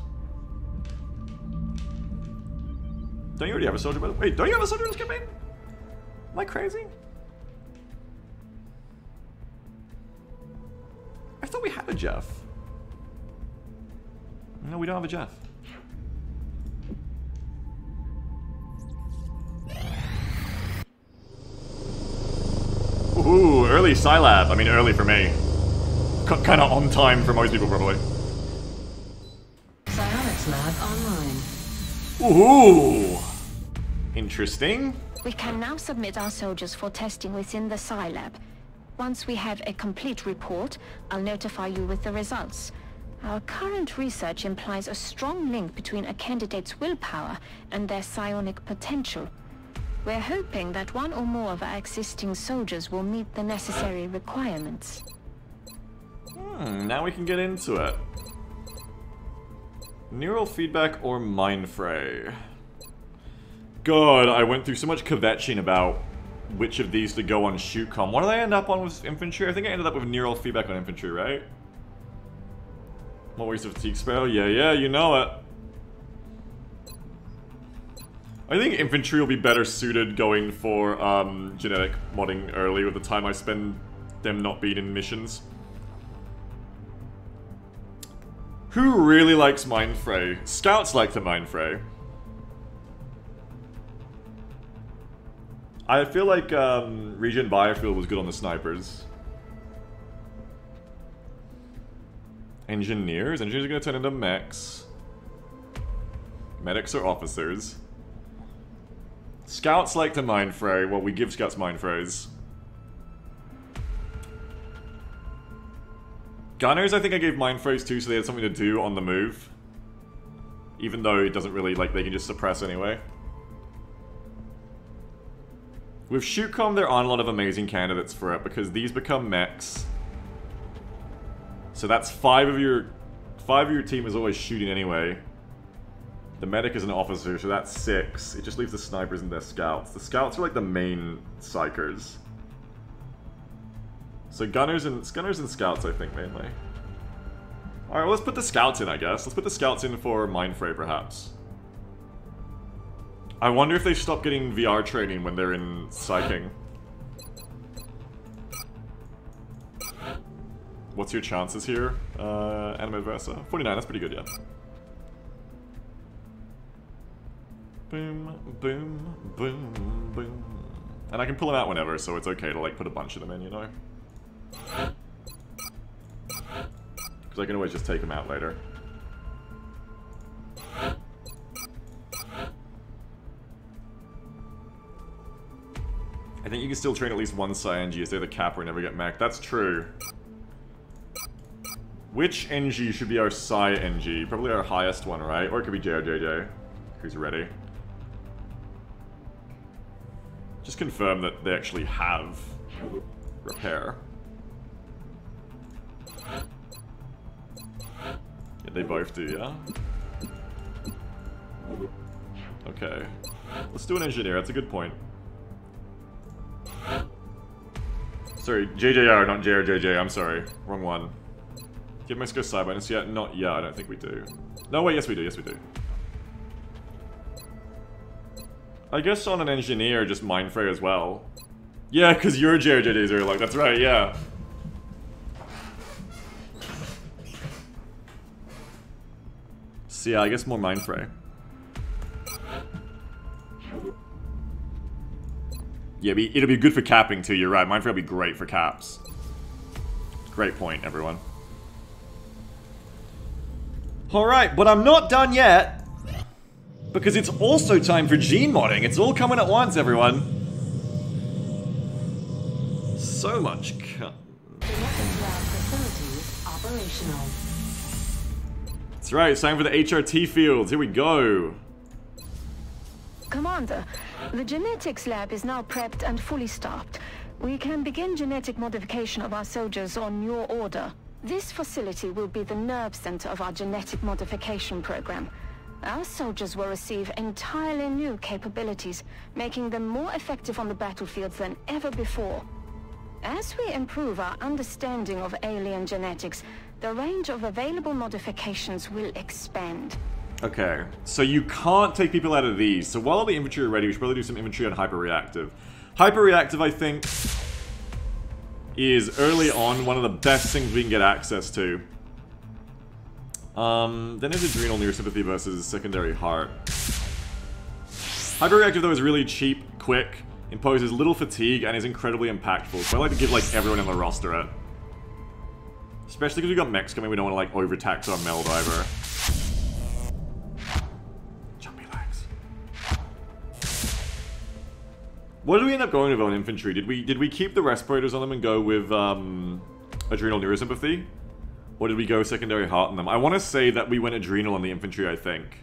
Don't you already have a soldier? Wait, don't you have a soldier in this campaign? Am I crazy? I thought we had a Jeff. No, we don't have a Jeff. Ooh, early Scilab. I mean, early for me. Kind of on time for most people, probably. Psionics lab online. Ooh! Interesting. We can now submit our soldiers for testing within the Psi Lab. Once we have a complete report, I'll notify you with the results. Our current research implies a strong link between a candidate's willpower and their psionic potential. We're hoping that one or more of our existing soldiers will meet the necessary requirements. Now we can get into it. Neural feedback or mind fray? God, I went through so much kvetching about which of these to go on XCOM. What did I end up on with infantry? I think I ended up with neural feedback on infantry, right? What waste of fatigue spell? Yeah, you know it. I think infantry will be better suited going for genetic modding early with the time I spend them not being in missions. Who really likes Mind Fray? Scouts like to Mind Fray. I feel like Regen Biofield was good on the snipers. Engineers? Engineers are going to turn into mechs. Medics are officers. Scouts like to Mind Fray. Well, we give Scouts Mind Frays. Gunners, I think I gave Mind Frays too, so they had something to do on the move. Even though it doesn't really, like, they can just suppress anyway. With XCOM, there aren't a lot of amazing candidates for it, because these become mechs. So that's 5 of your team is always shooting anyway. The medic is an officer, so that's 6. It just leaves the snipers and their scouts. The scouts are like the main psychers. So gunners and scouts, I think, mainly. Alright, well, let's put the scouts in, I guess. Let's put the scouts in for Mind Fray, perhaps. I wonder if they stop getting VR training when they're in psyching. What's your chances here? Anima Versa? 49, that's pretty good, yeah. Boom, boom, boom, boom. And I can pull them out whenever, so it's okay to, like, put a bunch of them in, you know? Because I can always just take them out later. I think you can still train at least one Psi-NG as they're the Kappa and never get mech. That's true. Which NG should be our Psi NG? Probably our highest one, right? Or it could be JJ. Who's ready? Just confirm that they actually have repair. Yeah, they both do, yeah? Okay. Let's do an engineer, that's a good point. Sorry, JJR, not JRJJ, I'm sorry. Wrong one. Do you have Mexico side bonus yet? Not yet, I don't think we do. No, wait, yes we do, yes we do. I guess on an engineer, just Mindfray as well. Yeah, because you're JRJJ Zerlock, that's right, yeah. So yeah, I guess more Mindfray. Yeah, it'll be good for capping too, you're right. Mindfray will be great for caps. Great point, everyone. Alright, but I'm not done yet. Because it's also time for gene modding. It's all coming at once, everyone. So much operational. That's right, it's time for the HRT fields. Here we go. Commander, the genetics lab is now prepped and fully stocked. We can begin genetic modification of our soldiers on your order. This facility will be the nerve center of our genetic modification program. Our soldiers will receive entirely new capabilities, making them more effective on the battlefields than ever before. As we improve our understanding of alien genetics, the range of available modifications will expand. Okay, so you can't take people out of these. So while all the infantry are ready, we should probably do some infantry on hyper-reactive. Hyper-reactive, I think, is early on one of the best things we can get access to. Then there's adrenal neurosympathy versus secondary heart. Hyper-reactive, though, is really cheap, quick, imposes little fatigue, and is incredibly impactful. So I like to give, like, everyone in the roster it. Especially because we've got mechs coming, we don't want to, like, overtax our meld either. What did we end up going with on infantry? Did we keep the respirators on them and go with adrenal neurosympathy? Or did we go secondary heart on them? I want to say that we went adrenal on the infantry, I think.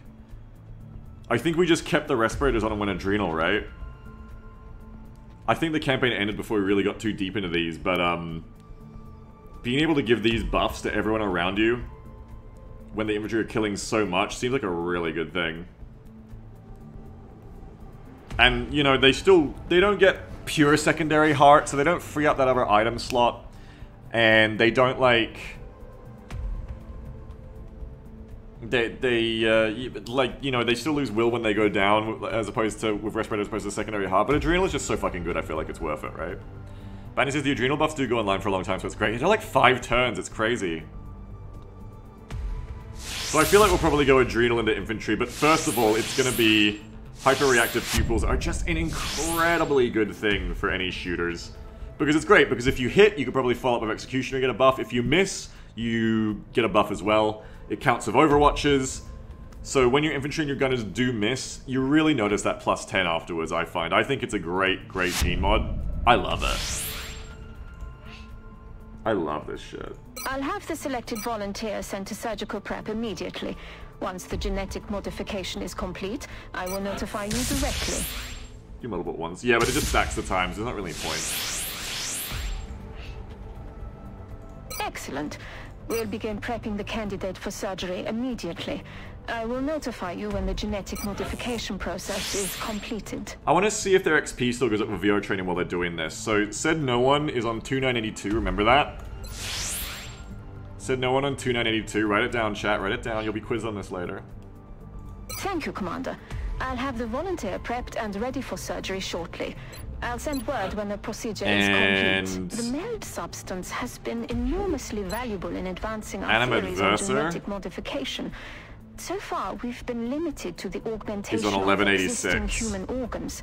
I think we just kept the respirators on and went adrenal, right? I think the campaign ended before we really got too deep into these, but being able to give these buffs to everyone around you when the infantry are killing so much seems like a really good thing. And, you know, they don't get pure secondary heart, so they don't free up that other item slot. And they don't, like... like, you know, they still lose will when they go down, as opposed to, with respirator as opposed to secondary heart. But adrenal is just so fucking good, I feel like it's worth it, right? Banny says the adrenal buffs do go online for a long time, so it's great. They're like 5 turns, it's crazy. So I feel like we'll probably go adrenal into infantry, but first of all, it's gonna be... Hyper-reactive pupils are just an incredibly good thing for any shooters. Because it's great, because if you hit, you could probably follow up with Executioner, get a buff. If you miss, you get a buff as well. It counts with Overwatches. So when your infantry and your gunners do miss, you really notice that plus 10 afterwards, I find. I think it's a great, great gene mod. I love it. I love this shit. I'll have the selected volunteer sent to surgical prep immediately. Once the genetic modification is complete, I will notify you directly. Do multiple ones. Yeah, but it just stacks the times. There's not really a point. Excellent. We'll begin prepping the candidate for surgery immediately. I will notify you when the genetic modification process is completed. I want to see if their XP still goes up with VO training while they're doing this. So, said no one is on 2982, remember that? Said no one on 2982. Write it down, chat. Write it down. You'll be quizzed on this later. Thank you, Commander. I'll have the volunteer prepped and ready for surgery shortly. I'll send word when the procedure is complete. The meld substance has been enormously valuable in advancing our theories on genetic modification. So far, we've been limited to the augmentation of existing human organs.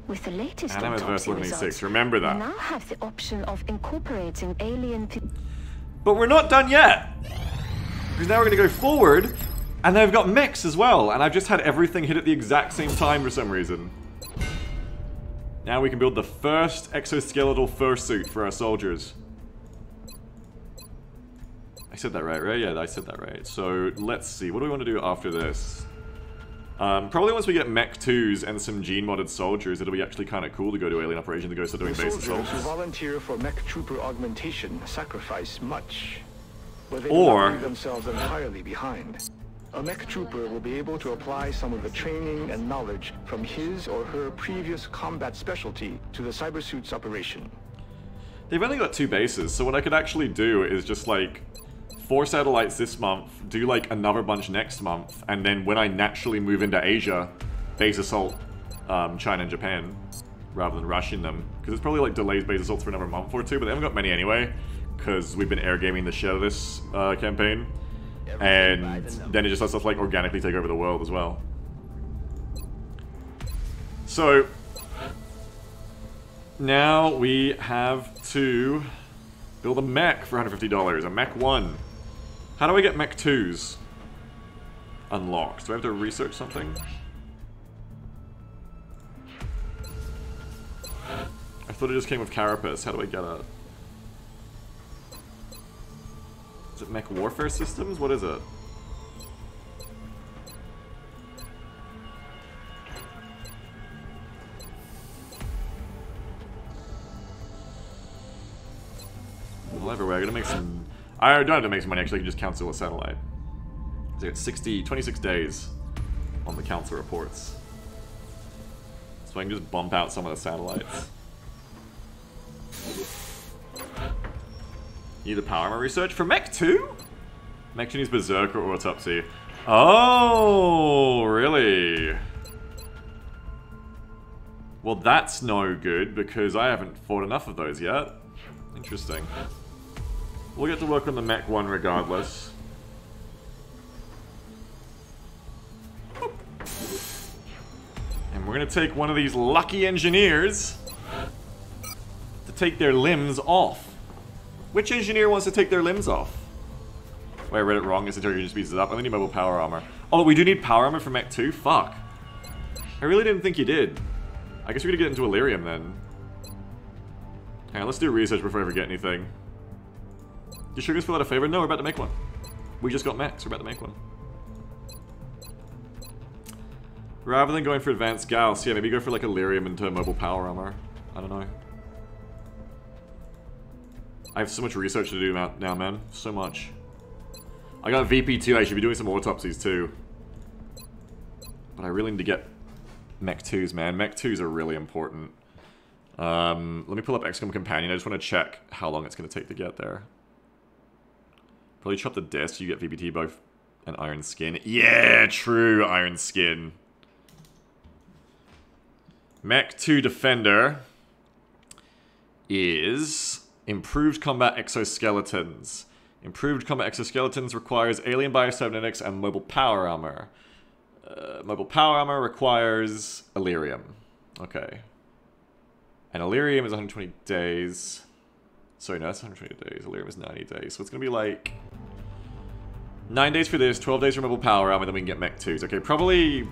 With the latest autopsy results, remember that. We now have the option of incorporating alien... But we're not done yet! Because now we're going to go forward, and they've got mechs as well, and I've just had everything hit at the exact same time for some reason. Now we can build the first exoskeletal fursuit for our soldiers. I said that right? Yeah, I said that right. So, let's see. What do we want to do after this? Probably once we get Mech 2s and some gene-modded soldiers, it'll be actually kind of cool to go to Alien Operation to go start doing base assaults. Soldiers who volunteer for Mech Trooper augmentation sacrifice much, but they do Or not leave themselves entirely behind. A Mech Trooper will be able to apply some of the training and knowledge from his or her previous combat specialty to the cybersuit's operation. They've only got 2 bases, so what I could actually do is just like 4 satellites this month, do like another bunch next month, and then when I naturally move into Asia, base assault China and Japan, rather than rushing them. Because it's probably like delays base assaults for another month or 2, but they haven't got many anyway, because we've been air gaming the shit out of this campaign. And then it just lets us like organically take over the world as well. So now we have to build a mech for $150, a mech 1. How do I get mech 2s unlocked? Do I have to research something? I thought it just came with Carapace. How do I get it? Is it mech warfare systems? What is it? Well, everywhere. I gotta make some... I don't have to make some money, actually. I can just cancel a satellite. So I got 26 days on the council reports. So I can just bump out some of the satellites. Need the power armor research for Mech 2? Mech 2 needs Berserker or Autopsy. Oh, really? Well, that's no good because I haven't fought enough of those yet. Interesting. We'll get to work on the Mech 1 regardless. And we're gonna take one of these lucky engineers to take their limbs off. Which engineer wants to take their limbs off? Wait, I read it wrong. This interrogation speeds it up. I only need mobile power armor. Oh, we do need power armor for Mech 2? Fuck. I really didn't think you did. I guess we're gonna get into Illyrium then. Hang on, let's do research before I forget anything. You sure guys feel that a favor? No, we're about to make one. We just got mechs. We're about to make one. Rather than going for advanced Gauss, yeah, maybe go for like Illyrium into mobile power armor. I don't know. I have so much research to do now, man. So much. I got VP2. I should be doing some autopsies too. But I really need to get Mech 2s, man. Mech 2s are really important. Let me pull up XCOM Companion. I just want to check how long it's going to take to get there. Probably chop the disc. You get VPT both and Iron Skin. Yeah, true. Iron Skin. Mech 2 Defender is improved combat exoskeletons. Improved combat exoskeletons requires alien biocybernetics and mobile power armor. Mobile power armor requires Illyrium. Okay. And Illyrium is 120 days. Sorry, no, that's 120 days. Illyrium is 90 days. So it's going to be like 9 days for this, 12 days for mobile power armor, then we can get Mech 2s. Okay, probably...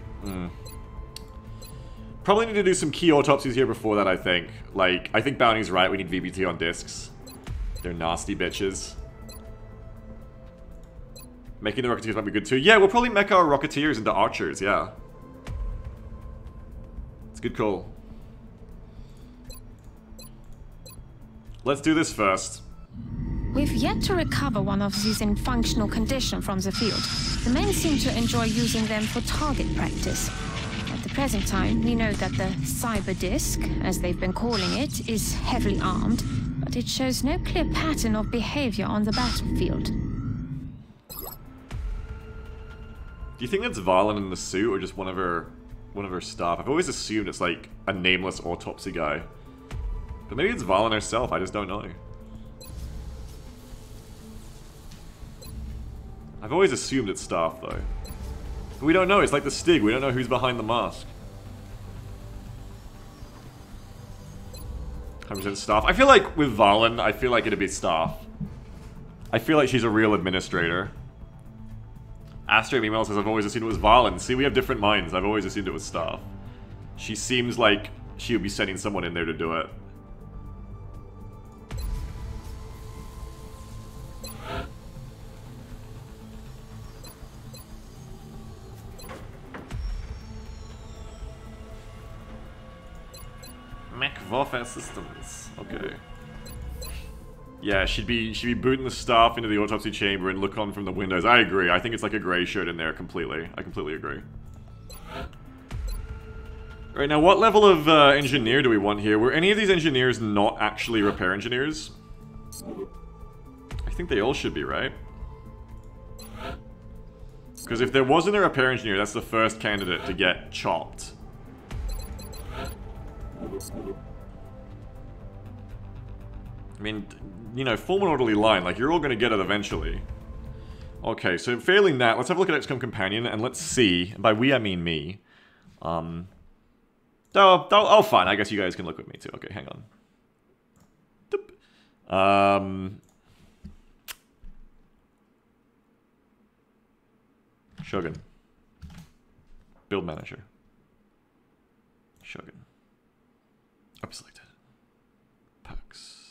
Probably need to do some key autopsies here before that, I think. Like, I think Bounty's right. We need VBT on discs. They're nasty bitches. Making the Rocketeers might be good too. Yeah, we'll probably mech our Rocketeers into Archers, yeah. It's a good call. Let's do this first. We've yet to recover one of these in functional condition from the field. The men seem to enjoy using them for target practice. At the present time, we know that the cyber disc, as they've been calling it, is heavily armed, but it shows no clear pattern of behavior on the battlefield. Do you think that's Valen in the suit, or just one of her staff? I've always assumed it's like a nameless autopsy guy. But maybe it's Valen herself, I just don't know. I've always assumed it's staff, though. But we don't know, it's like the Stig, we don't know who's behind the mask. 100% staff. I feel like with Valen, I feel like it'd be staff. I feel like she's a real administrator. Astro email says, I've always assumed it was Valen. See, we have different minds. I've always assumed it was staff. She seems like she would be sending someone in there to do it. Mech warfare systems. Okay. Yeah, she'd be booting the staff into the autopsy chamber and look on from the windows. I agree. I think it's like a grey shirt in there completely. I completely agree. Right, now what level of engineer do we want here? Were any of these engineers not actually repair engineers? I think they all should be, right? Because if there wasn't a repair engineer, that's the first candidate to get chopped. I mean, you know, form an orderly line. Like, you're all going to get it eventually. Okay, so failing that, let's have a look at XCOM Companion, and let's see. And by we, I mean me. Oh, fine. I guess you guys can look with me, too. Okay, hang on. Doop. Shogun. Build manager. Shogun. Up selected. Perks.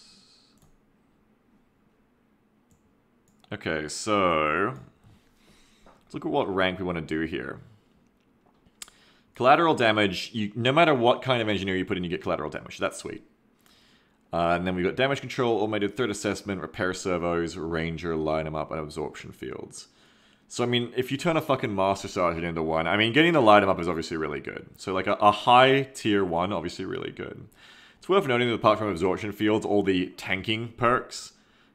Okay, so let's look at what rank we want to do here. Collateral damage, no matter what kind of engineer you put in, you get collateral damage. That's sweet. And then we've got damage control, automated threat assessment, repair servos, ranger, line them up, and absorption fields. So, I mean, if you turn a fucking Master Sergeant into one, I mean, getting the light 'em up is obviously really good. So, like, a high tier 1, obviously really good. It's worth noting that apart from absorption fields, all the tanking perks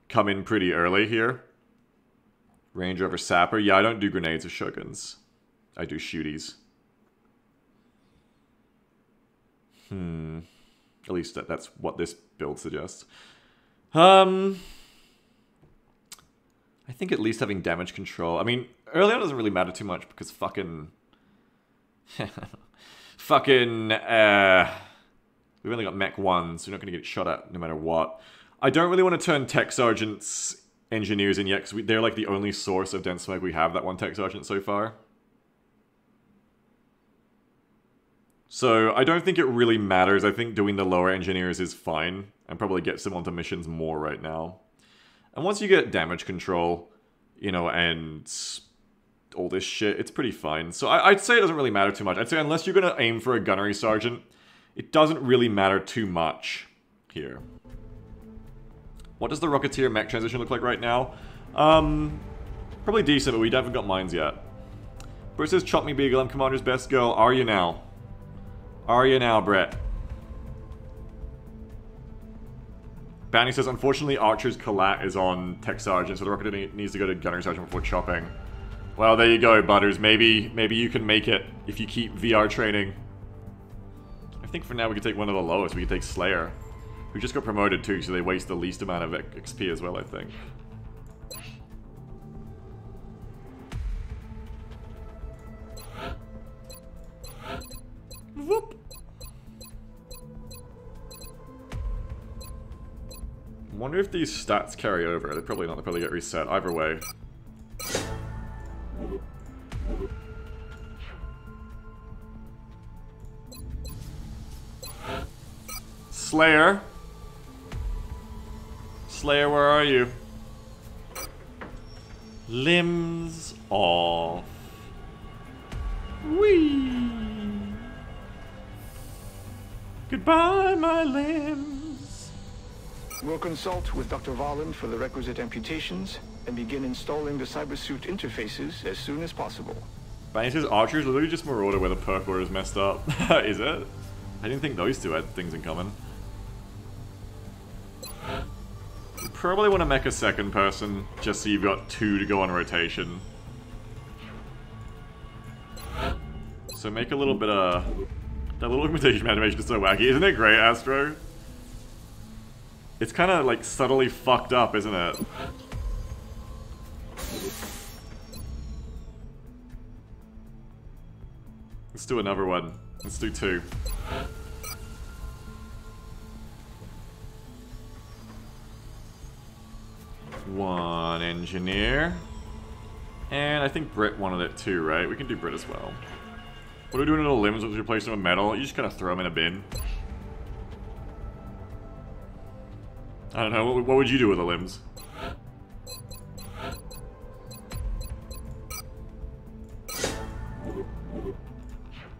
come in pretty early here. Ranger over Sapper. Yeah, I don't do grenades or Shoguns. I do shooties. At least that's what this build suggests. I think at least having damage control. I mean, early on doesn't really matter too much because fucking... we've only got Mech 1, so we're not going to get shot at no matter what. I don't really want to turn Tech Sergeants engineers in yet because they're like the only source of dense smoke we have, that one Tech Sergeant so far. So I don't think it really matters. I think doing the lower engineers is fine and probably gets them onto missions more right now. And once you get damage control, you know, and all this shit, it's pretty fine. So I'd say it doesn't really matter too much. I'd say unless you're going to aim for a gunnery sergeant, it doesn't really matter too much here. What does the Rocketeer mech transition look like right now? Probably decent, but we haven't got mines yet. Brett says, chop me, Beagle, I'm Commander's best girl. Are you now? Are you now, Brett? Banny says, unfortunately, Archer's collat is on Tech Sergeant, so the Rocketeer needs to go to Gunnery Sergeant before chopping. Well, there you go, Butters. Maybe you can make it if you keep VR training. I think for now we could take one of the lowest. We could take Slayer, who just got promoted too, so they waste the least amount of XP as well, I think. Whoop. Wonder if these stats carry over. They're probably not. They probably get reset. Either way. Slayer. Slayer, where are you? Limbs off. Whee! Goodbye, my limbs. We'll consult with Dr. Volland for the requisite amputations and begin installing the cybersuit interfaces as soon as possible. Banny's Archer is literally just Marauder where the perk order is messed up. Is it? I didn't think those two had things in common. You probably want to make a second person just so you've got two to go on rotation. So make a little bit of... That little augmentation animation is so wacky. Isn't it great, Astro? It's kind of like subtly fucked up, isn't it? Let's do another one. Let's do two. One engineer. And I think Britt wanted it too, right? We can do Britt as well. What are we doing to the limbs once we replace them with metal? You just kind of throw them in a bin. I don't know, what would you do with the limbs?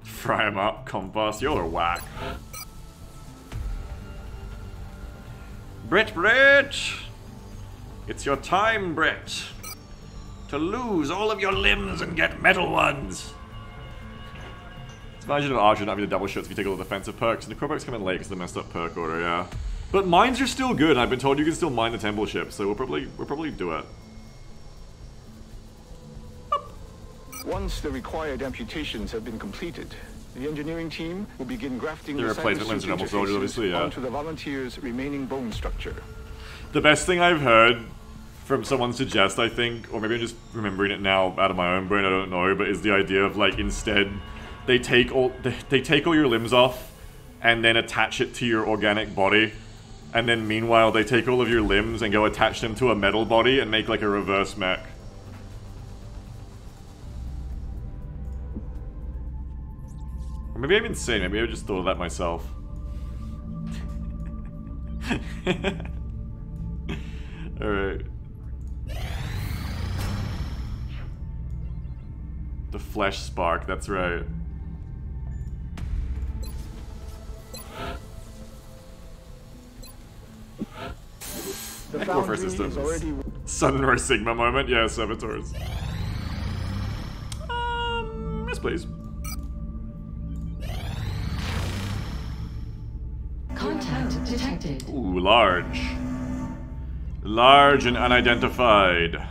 Fry them up, compass, y'all are whack. Brett! It's your time, Brett. To lose all of your limbs and get metal ones. It's a version of Archer not having the double shots if you take all the defensive perks. And the core perks come in late because of the messed up perk order, yeah. But mines are still good. I've been told you can still mine the temple ship, so we'll probably do it. Once the required amputations have been completed, the engineering team will begin grafting the replacement limbs and soldiers, obviously, yeah, onto the volunteers' remaining bone structure. The best thing I've heard from someone suggest, I think, or maybe I'm just remembering it now out of my own brain, I don't know, but is the idea of like instead they take all your limbs off and then attach it to your organic body, and then meanwhile they take all of your limbs and go attach them to a metal body and make like a reverse mech. Or maybe I'm insane, maybe I just thought of that myself. Alright. The flesh spark, that's right. The Warfare foundry systems. is already... Sunrise Sigma moment, yeah, saboteurs. Yes please. Contact detected. Ooh, large. Large and unidentified.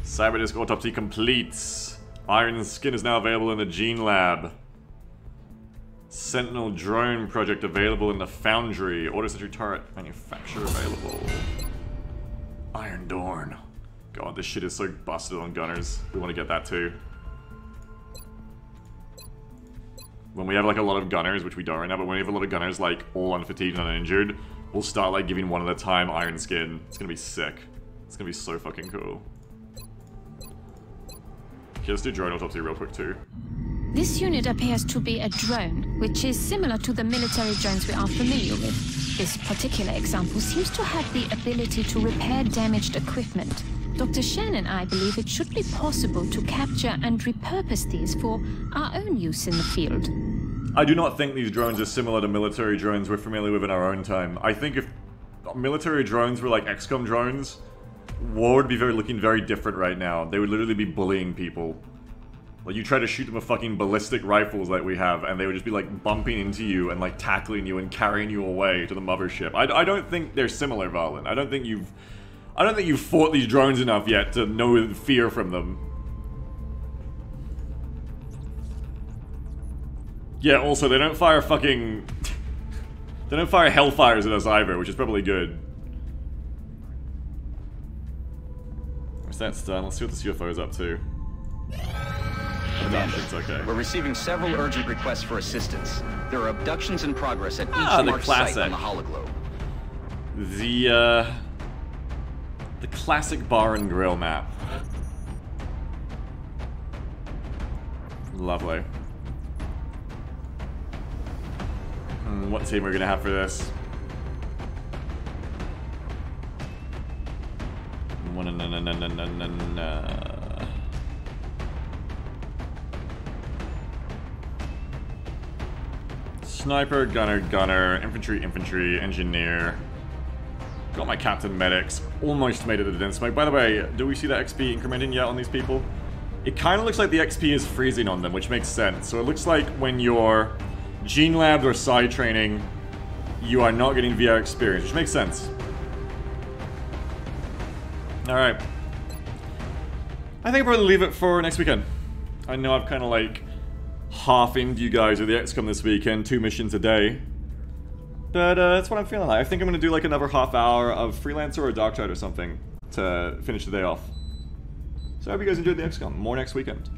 Cyberdisk autopsy completes. Iron skin is now available in the Gene Lab. Sentinel drone project available in the Foundry. Auto sentry turret manufacturer available. Iron Dorn. God, this shit is so busted on gunners. We want to get that too. When we have like a lot of gunners, which we don't right now, but when we have a lot of gunners like all unfatigued and uninjured, we'll start like giving one at a time iron skin. It's gonna be sick. It's gonna be so fucking cool. Okay, let's do drone autopsy real quick too. This unit appears to be a drone, which is similar to the military drones we are familiar with. This particular example seems to have the ability to repair damaged equipment. Dr. Shen and I believe it should be possible to capture and repurpose these for our own use in the field. I do not think these drones are similar to military drones we're familiar with in our own time. I think if military drones were like XCOM drones, war would be looking very different right now. They would literally be bullying people. Like, you try to shoot them with fucking ballistic rifles like we have, and they would just be like bumping into you and like tackling you and carrying you away to the mothership. I don't think they're similar, Varlin. I don't think you've fought these drones enough yet to know the fear from them. Yeah, also, they don't fire fucking... they don't fire hellfires at us either, which is probably good. Where's that done? Let's see what the UFO is up to. Commander, okay. We're receiving several urgent requests for assistance. There are abductions in progress at each marked site on the hologlobe. The classic bar and grill map. Lovely. What team we're gonna have for this? Sniper, gunner, infantry, engineer. Got my captain medics. Almost made it to the dense smoke. By the way, do we see that XP incrementing yet on these people? It kind of looks like the XP is freezing on them, which makes sense. So it looks like when you're Gene Labs or side training, you are not getting VR experience, which makes sense. Alright. I think I'll probably leave it for next weekend. I know I've kind of like half-inged you guys with the XCOM this weekend, 2 missions a day. But that's what I'm feeling like. I think I'm going to do like another half hour of Freelancer or Darktide or something to finish the day off. So I hope you guys enjoyed the XCOM. More next weekend.